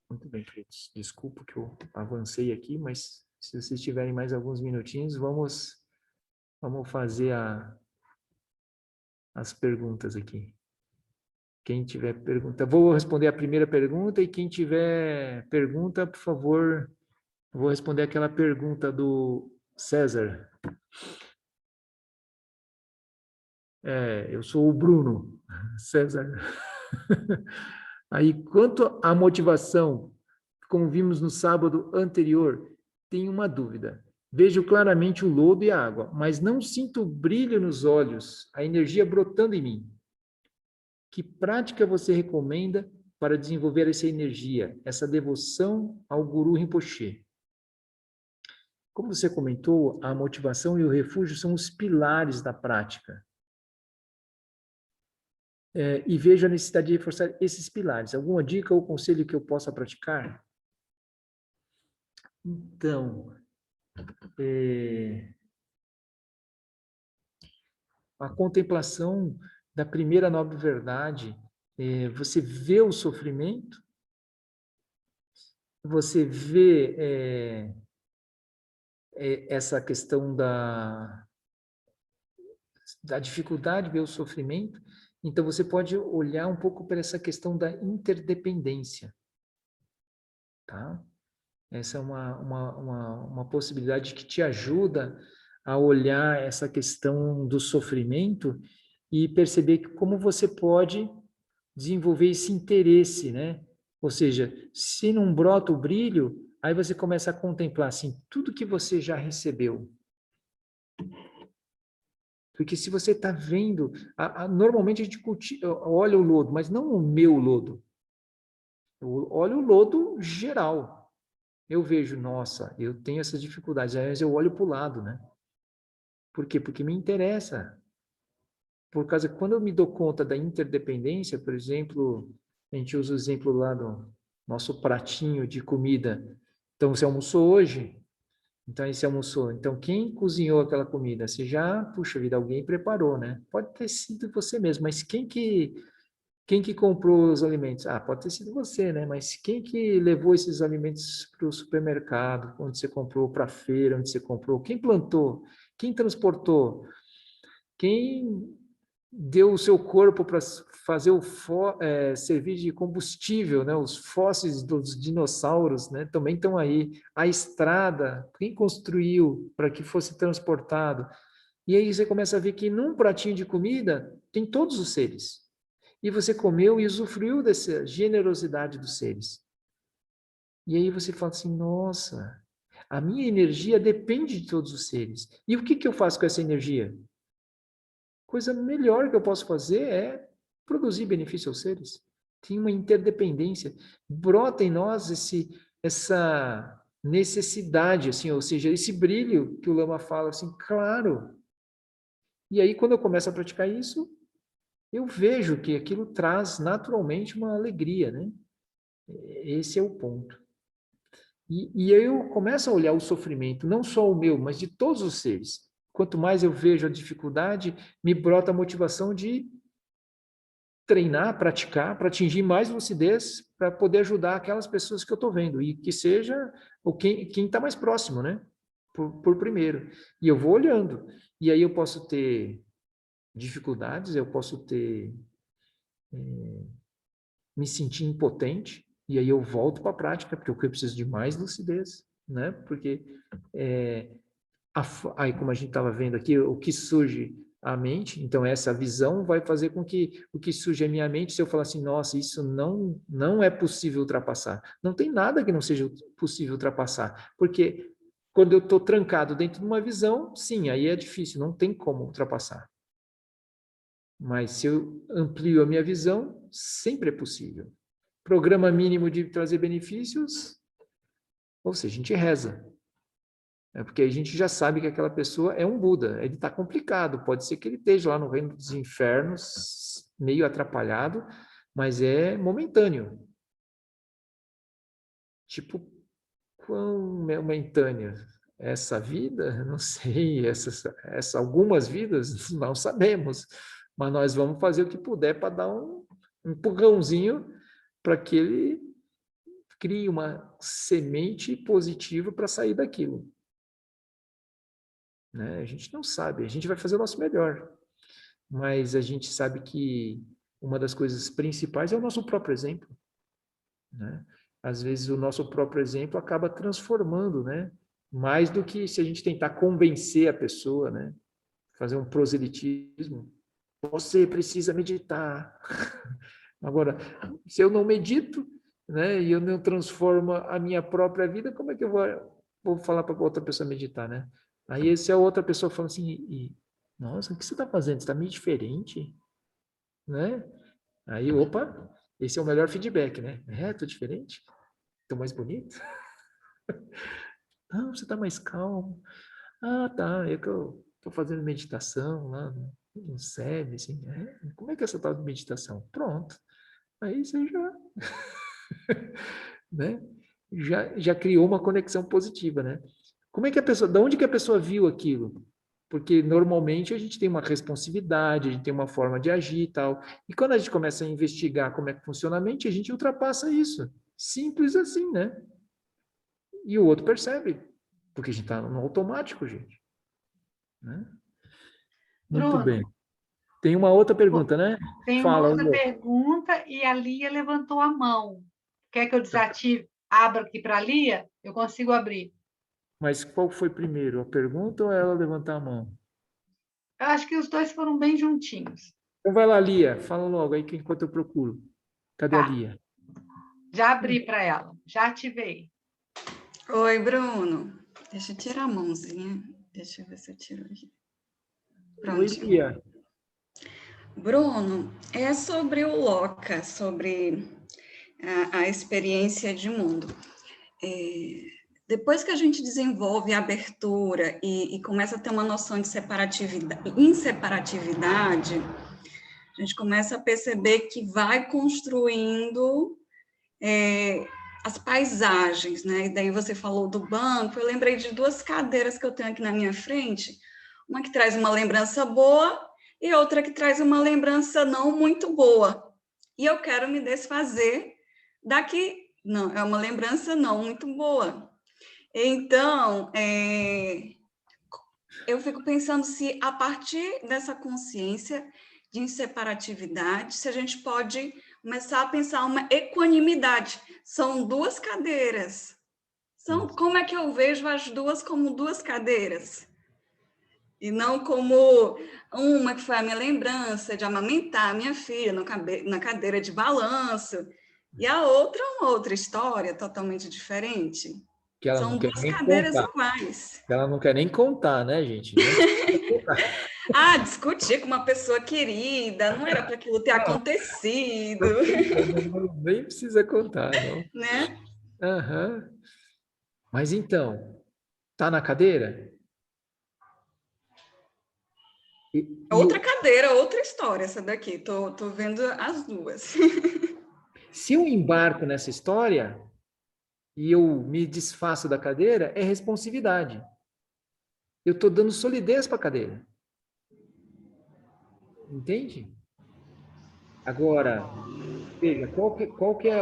Muito bem, queridos. Desculpa que eu avancei aqui, mas se vocês tiverem mais alguns minutinhos, vamos fazer as perguntas aqui. Quem tiver pergunta, vou responder a primeira pergunta e quem tiver pergunta, por favor, vou responder aquela pergunta do César. Eu sou o Bruno, César. Aí, quanto à motivação, como vimos no sábado anterior, tenho uma dúvida. Vejo claramente o lodo e a água, mas não sinto brilho nos olhos, a energia brotando em mim. Que prática você recomenda para desenvolver essa energia, essa devoção ao Guru Rinpoche? Como você comentou, a motivação e o refúgio são os pilares da prática. E vejo a necessidade de reforçar esses pilares. Alguma dica ou conselho que eu possa praticar? Então, a contemplação da primeira nobre verdade, você vê o sofrimento, você vê essa questão da dificuldade, ver o sofrimento, então você pode olhar um pouco para essa questão da interdependência, tá? Essa é uma possibilidade que te ajuda a olhar essa questão do sofrimento e perceber que como você pode desenvolver esse interesse, né? Ou seja, se não brota o brilho, aí você começa a contemplar assim tudo que você já recebeu. Porque se você está vendo, normalmente a gente olha o lodo, mas não o meu lodo. Eu olho o lodo geral. Eu vejo, nossa, eu tenho essas dificuldades. Às vezes eu olho para o lado, né? Por quê? Porque me interessa. Por causa que quando eu me dou conta da interdependência, por exemplo, a gente usa o exemplo lá do nosso pratinho de comida. Então, você almoçou hoje? Então, aí você almoçou. Então, quem cozinhou aquela comida? Você já, puxa vida, alguém preparou, né? Pode ter sido você mesmo, mas quem que comprou os alimentos? Ah, pode ter sido você, né? Mas quem que levou esses alimentos para o supermercado, onde você comprou, para a feira, onde você comprou? Quem plantou? Quem transportou? Quem deu o seu corpo para fazer servir de combustível, né? Os fósseis dos dinossauros, né? Também estão aí. A estrada, quem construiu para que fosse transportado? E aí você começa a ver que num pratinho de comida tem todos os seres. E você comeu e usufruiu dessa generosidade dos seres. E aí você fala assim, nossa, a minha energia depende de todos os seres. E o que que eu faço com essa energia? Coisa melhor que eu posso fazer é produzir benefício aos seres. Tem uma interdependência. Brota em nós essa necessidade, assim, ou seja, esse brilho que o Lama fala, assim, claro. E aí, quando eu começo a praticar isso, eu vejo que aquilo traz naturalmente uma alegria, né? Esse é o ponto. E aí eu começo a olhar o sofrimento, não só o meu, mas de todos os seres. Quanto mais eu vejo a dificuldade, me brota a motivação de treinar, praticar, para atingir mais lucidez, para poder ajudar aquelas pessoas que eu estou vendo, e que seja quem está mais próximo, né? Por primeiro. E eu vou olhando. E aí eu posso ter dificuldades, eu posso ter me sentir impotente, e aí eu volto para a prática, porque eu preciso de mais lucidez, né? Porque aí, como a gente estava vendo aqui, o que surge à mente, então essa visão vai fazer com que o que surge à minha mente, se eu falar assim, nossa, isso não é possível ultrapassar. Não tem nada que não seja possível ultrapassar, porque quando eu estou trancado dentro de uma visão, sim, aí é difícil, não tem como ultrapassar. Mas se eu amplio a minha visão, sempre é possível. Programa mínimo de trazer benefícios, ou seja, a gente reza. Porque a gente já sabe que aquela pessoa é um Buda. Ele está complicado. Pode ser que ele esteja lá no reino dos infernos, meio atrapalhado, mas é momentâneo. Tipo, quão momentânea? Essa vida? Não sei. Algumas vidas? Não sabemos. Mas nós vamos fazer o que puder para dar um empurrãozinho para que ele crie uma semente positiva para sair daquilo. Né? A gente não sabe, a gente vai fazer o nosso melhor, mas a gente sabe que uma das coisas principais é o nosso próprio exemplo. Né? Às vezes o nosso próprio exemplo acaba transformando, né? Mais do que se a gente tentar convencer a pessoa, né? Fazer um proselitismo. Você precisa meditar. Agora, se eu não medito, né, e eu não transformo a minha própria vida, como é que eu vou falar para outra pessoa meditar, né? Aí se a outra pessoa fala assim, nossa, o que você está fazendo? Você está meio diferente, né? Aí, opa, esse é o melhor feedback, né? Tô diferente? Tô mais bonito? Não, você está mais calmo. Ah, tá, é que eu estou fazendo meditação lá no SEB, assim. É, como é que é essa tal de meditação? Pronto. Aí você já, né? Já criou uma conexão positiva, né? Como é que a pessoa, da onde que a pessoa viu aquilo? Porque normalmente a gente tem uma responsividade, a gente tem uma forma de agir e tal. E quando a gente começa a investigar como é que funciona a mente, a gente ultrapassa isso. Simples assim, né? E o outro percebe, porque a gente está no automático, gente. Né? Muito bem. Bruno, Tem uma outra pergunta, né? tem uma Fala, outra Hugo. pergunta e a Lia levantou a mão. Quer que eu desative? Abra aqui para a Lia? Eu consigo abrir. Mas qual foi primeiro, a pergunta ou ela levantar a mão? Eu acho que os dois foram bem juntinhos. Então vai lá, Lia, fala logo aí que enquanto eu procuro. Cadê a Tá, Lia? já abri para ela, já ativei. Oi, Bruno. Deixa eu tirar a mãozinha. Deixa eu ver se eu tiro aqui. Oi, Prontinho. Lia. Bruno, é sobre o Loca, sobre a experiência de mundo. Depois que a gente desenvolve a abertura e começa a ter uma noção de separatividade, inseparatividade, a gente começa a perceber que vai construindo as paisagens, né? E daí você falou do banco, eu lembrei de duas cadeiras que eu tenho aqui na minha frente, uma que traz uma lembrança boa e outra que traz uma lembrança não muito boa. E eu quero me desfazer daqui, não, é uma lembrança não muito boa. Então, eu fico pensando se a partir dessa consciência de inseparatividade, se a gente pode começar a pensar uma equanimidade. São duas cadeiras. Como é que eu vejo as duas como duas cadeiras? E não como uma que foi a minha lembrança de amamentar a minha filha na cadeira de balanço, e a outra uma outra história totalmente diferente. Que ela não São quer duas nem cadeiras contar. iguais. Que ela não quer nem contar, né, gente? Nem precisa contar. Discutir com uma pessoa querida, não era para aquilo ter Não, acontecido, nem precisa contar, não. né? Aham. Mas então, tá na cadeira? E Outra cadeira, outra história essa daqui. Tô vendo as duas. se eu embarco nessa história e eu me desfaço da cadeira, é responsividade. Eu estou dando solidez para a cadeira. Entende? Agora, veja, qual que é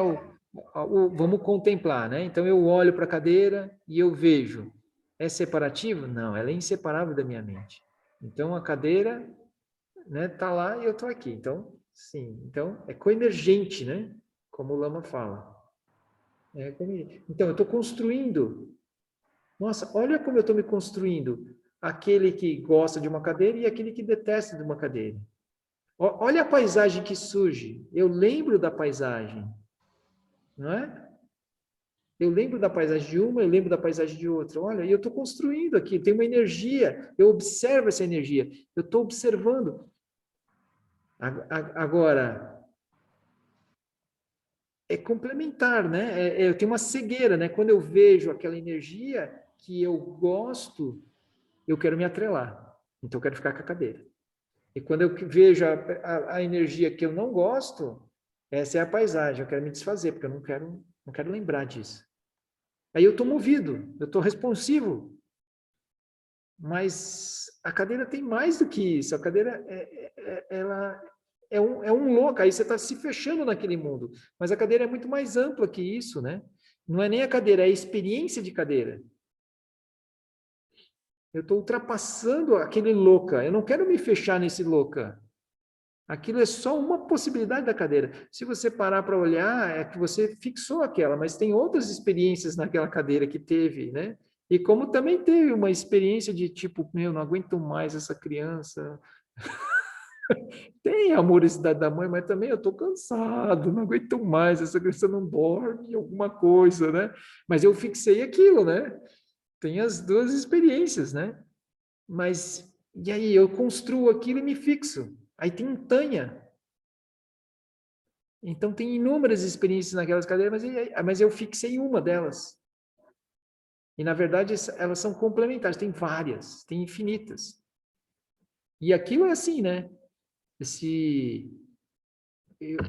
vamos contemplar, né? Então eu olho para a cadeira e eu vejo. É separativo? Não, ela é inseparável da minha mente. Então a cadeira, né, tá lá e eu tô aqui. Então, sim. Então é coemergente, né? Como o Lama fala. Então eu estou construindo. Nossa, olha como eu estou me construindo. Aquele que gosta de uma cadeira e aquele que detesta de uma cadeira. Olha a paisagem que surge. Eu lembro da paisagem, não é? Eu lembro da paisagem de uma, eu lembro da paisagem de outra. Olha, eu estou construindo aqui, tem uma energia, eu observo essa energia, eu estou observando. Agora, é complementar, né? Eu tenho uma cegueira, né? Quando eu vejo aquela energia que eu gosto, eu quero me atrelar. Então, eu quero ficar com a cadeira. E quando eu vejo a energia que eu não gosto, essa é a paisagem, eu quero me desfazer, porque eu não quero lembrar disso. Aí eu estou movido, eu estou responsivo. Mas a cadeira tem mais do que isso. A cadeira, ela é um louco. Aí você está se fechando naquele mundo. Mas a cadeira é muito mais ampla que isso, né? Não é nem a cadeira, é a experiência de cadeira. Eu estou ultrapassando aquele louca. Eu não quero me fechar nesse louca. Aquilo é só uma possibilidade da cadeira. Se você parar para olhar, é que você fixou aquela, mas tem outras experiências naquela cadeira que teve, né? E como também teve uma experiência de tipo, meu, não aguento mais essa criança. Tem a amorosidade da mãe, mas também eu estou cansado, não aguento mais, essa criança não dorme, alguma coisa, né? Mas eu fixei aquilo, né? Tem as duas experiências, né? Mas, e aí, eu construo aquilo e me fixo. Aí tem um Tanha. Então, tem inúmeras experiências naquelas cadeiras, mas eu fixei uma delas. E, na verdade, elas são complementares, tem várias, tem infinitas. E aquilo é assim, né? Se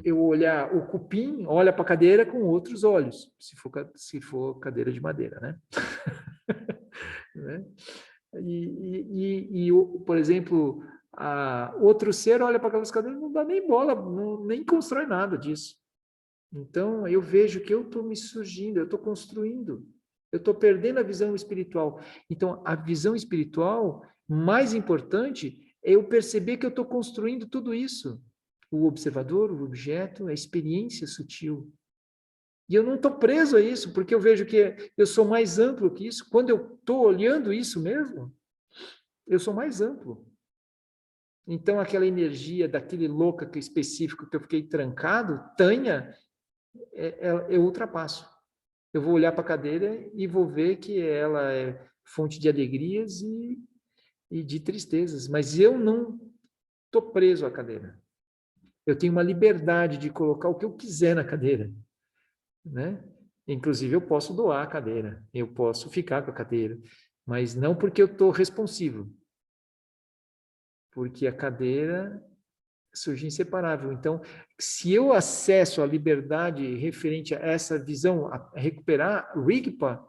eu olhar o cupim, olha para a cadeira com outros olhos, se for cadeira de madeira, né? Né? Por exemplo, outro ser olha para aquelas cadeiras, não dá nem bola, nem constrói nada disso. Então, eu vejo que eu estou me surgindo, eu estou construindo, eu estou perdendo a visão espiritual. Então, a visão espiritual, mais importante, é eu perceber que eu estou construindo tudo isso. O observador, o objeto, a experiência sutil. E eu não estou preso a isso, porque eu vejo que eu sou mais amplo que isso. Quando eu estou olhando isso mesmo, eu sou mais amplo. Então, aquela energia daquele louca específico que eu fiquei trancado, Tânia, eu ultrapasso. Eu vou olhar para a cadeira e vou ver que ela é fonte de alegrias e de tristezas, mas eu não estou preso à cadeira. Eu tenho uma liberdade de colocar o que eu quiser na cadeira, né? Inclusive, eu posso doar a cadeira, eu posso ficar com a cadeira, mas não porque eu estou responsivo, porque a cadeira surge inseparável. Então, se eu acesso a liberdade referente a essa visão, a recuperar Rigpa,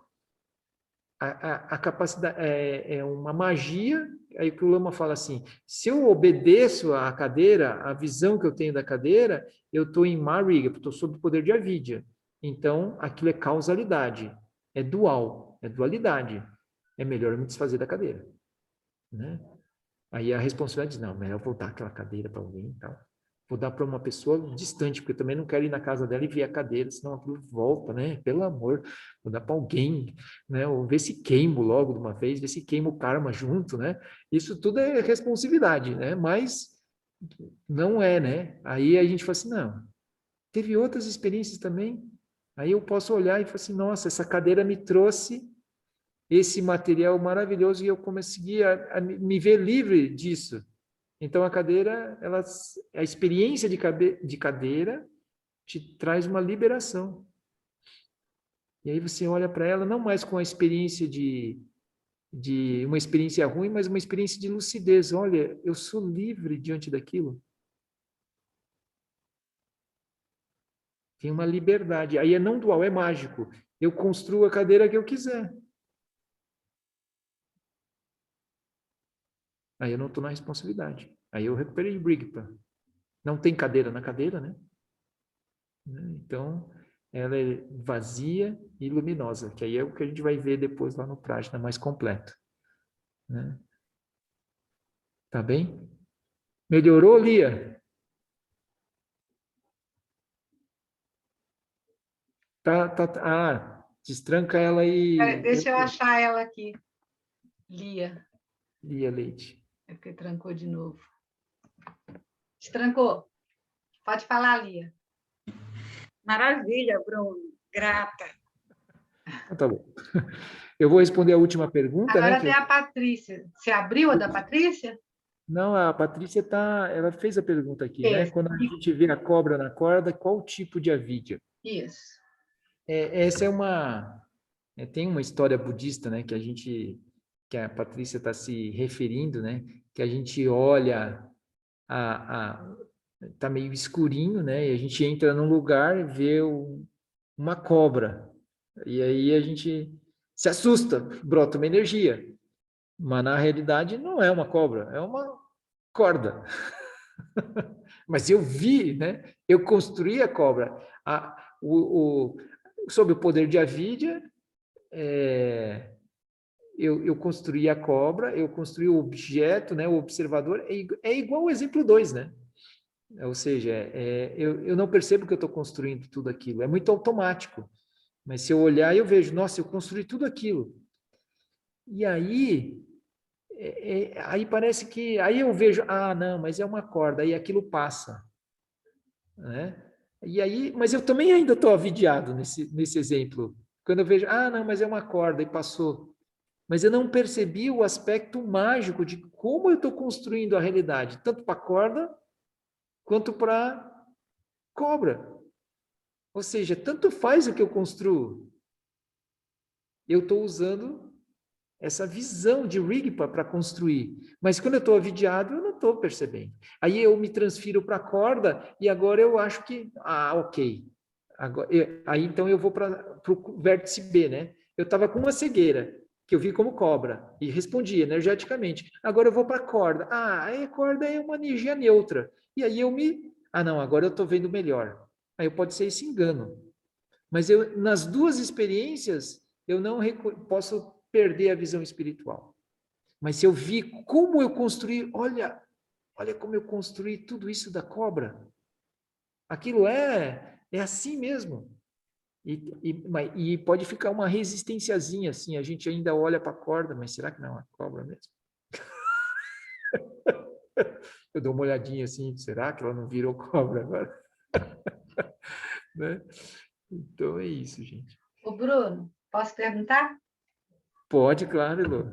a capacidade é uma magia, aí que o Lama fala assim, se eu obedeço à cadeira, a visão que eu tenho da cadeira, eu estou em Marigpa, estou sob o poder de Avidya. Então, aquilo é causalidade, é dual, é dualidade. É melhor eu me desfazer da cadeira, né? Aí a responsabilidade diz, não, melhor eu vou dar aquela cadeira para alguém e tal. Vou dar para uma pessoa distante, porque eu também não quero ir na casa dela e ver a cadeira, senão aquilo volta, né? Pelo amor, vou dar para alguém, né? Ou ver se queimo logo de uma vez, ver se queimo o karma junto, né? Isso tudo é responsividade, né? Mas não é, né? Aí a gente fala assim, não, teve outras experiências também. Aí eu posso olhar e falar assim, nossa, essa cadeira me trouxe esse material maravilhoso e eu consegui a me ver livre disso. Então, a cadeira, a experiência de cadeira te traz uma liberação. E aí você olha para ela não mais com a experiência de uma experiência ruim, mas uma experiência de lucidez. Olha, eu sou livre diante daquilo. Tem uma liberdade. Aí é não dual, é mágico. Eu construo a cadeira que eu quiser. Aí eu não estou na responsabilidade. Aí eu recuperei o Brigpa. Não tem cadeira na cadeira, né? Então, ela é vazia e luminosa, que aí é o que a gente vai ver depois lá no Prajna mais completo. Né? Tá bem? Melhorou, Lia? Destranca ela e... Deixa eu achar ela aqui. Lia. Lia Leite. É porque trancou de novo. Destrancou. Pode falar, Lia. Maravilha, Bruno. Grata. Então, tá bom. Eu vou responder a última pergunta, Agora né? tem a Patrícia. Você abriu a da Patrícia? Não, a Patrícia ela fez a pergunta aqui, né? Isso. Quando a gente vê a cobra na corda, qual tipo de avidya? Isso. Essa tem uma história budista, né? Que a Patrícia está se referindo, né? Que a gente olha tá meio escurinho, né? E a gente entra num lugar e vê uma cobra. E aí a gente se assusta, brota uma energia. Mas na realidade não é uma cobra, é uma corda. Mas eu vi, né? Eu construí a cobra. Sob o poder de Avidya, eu construí a cobra, eu construí o objeto, né? O observador. É igual o exemplo 2, né? Ou seja, eu não percebo que eu estou construindo tudo aquilo. É muito automático. Mas se eu olhar, eu vejo, nossa, eu construí tudo aquilo. E aí parece que... Aí eu vejo, não, mas é uma corda. Aí aquilo passa. Né? E aí, mas eu também ainda estou avidiado nesse exemplo. Quando eu vejo, não, mas é uma corda e passou. Mas eu não percebi o aspecto mágico de como eu estou construindo a realidade, tanto para a corda quanto para cobra. Ou seja, tanto faz o que eu construo. eu estou usando essa visão de Rigpa para construir. Mas quando eu estou avidiado, eu não estou percebendo. Aí eu me transfiro para a corda e agora eu acho que, ok. Agora, aí então eu vou para o vértice B, né? Eu estava com uma cegueira, que eu vi como cobra, e respondi energeticamente. Agora eu vou para a corda. Aí a corda é uma energia neutra. E aí eu me... não, agora eu estou vendo melhor. Aí pode ser esse engano. Mas eu, nas duas experiências, eu não posso perder a visão espiritual. Mas se eu vi como eu construí, olha como eu construí tudo isso da cobra. Aquilo é assim mesmo. E pode ficar uma resistênciazinha assim, a gente ainda olha para a corda, mas será que não é uma cobra mesmo? Eu dou uma olhadinha assim, será que ela não virou cobra agora? Né? Então é isso, gente. Ô, Bruno, posso perguntar? Pode, claro, Elô.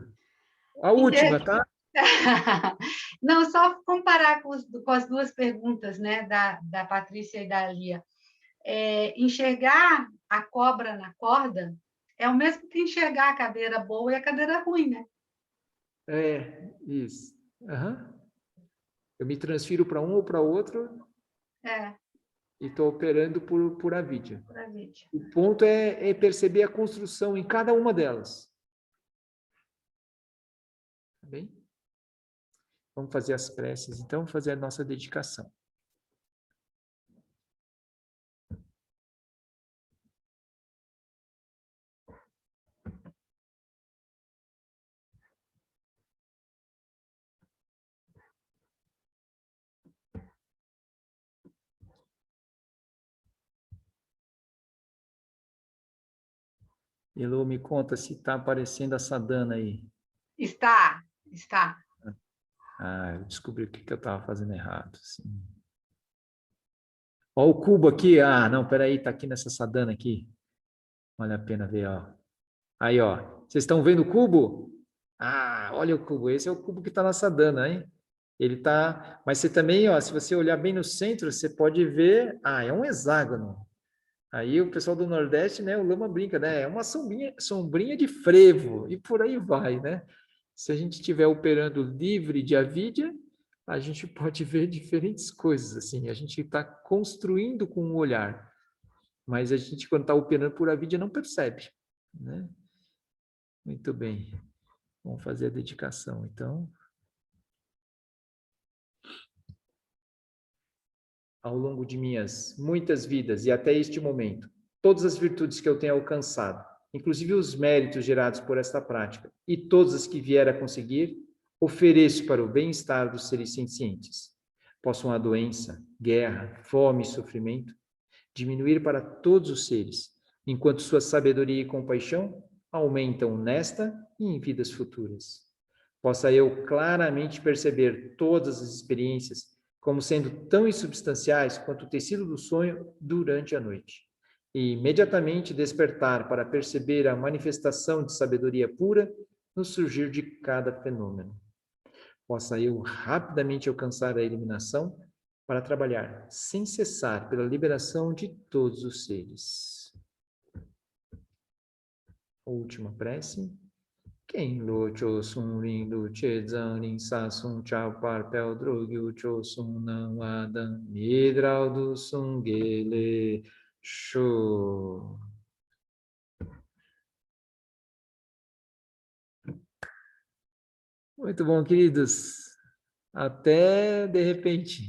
A última, tá? Não, só comparar com as duas perguntas, né, da Patrícia e da Lia. Enxergar a cobra na corda é o mesmo que enxergar a cadeira boa e a cadeira ruim, né? Isso. Uhum. Eu me transfiro para um ou para outro e estou operando por avidya. Por avidya. O ponto é perceber a construção em cada uma delas. Tá bem? Vamos fazer as preces, então, fazer a nossa dedicação. Elô, me conta se está aparecendo a sadhana aí. Está. Eu descobri o que eu estava fazendo errado. Sim. Ó, o cubo aqui. Não, peraí, está aqui nessa sadhana aqui. Vale a pena ver, ó. Aí, ó. Vocês estão vendo o cubo? Olha o cubo. Esse é o cubo que está na sadhana, hein? Ele está... Mas você também, ó, se você olhar bem no centro, você pode ver... é um hexágono. Aí o pessoal do Nordeste, né, o Lama brinca, né? É uma sombrinha de frevo, e por aí vai, né? Se a gente estiver operando livre de avidya, a gente pode ver diferentes coisas, assim. A gente está construindo com o olhar, mas a gente, quando está operando por avidya, não percebe, né? Muito bem. Vamos fazer a dedicação, então. Ao longo de minhas muitas vidas e até este momento, todas as virtudes que eu tenho alcançado, inclusive os méritos gerados por esta prática, e todas as que vier a conseguir, ofereço para o bem-estar dos seres sencientes. Possam a doença, guerra, fome e sofrimento diminuir para todos os seres, enquanto sua sabedoria e compaixão aumentam nesta e em vidas futuras. Possa eu claramente perceber todas as experiências como sendo tão insubstanciais quanto o tecido do sonho durante a noite, e imediatamente despertar para perceber a manifestação de sabedoria pura no surgir de cada fenômeno. Possa eu rapidamente alcançar a iluminação para trabalhar sem cessar pela liberação de todos os seres. Última prece. Quem lo cho sun rin lu che zang rin sa sun chao par pel drogyu cho sun nan wa dan midrau du sun gele show. Muito bom, queridos. Até de repente.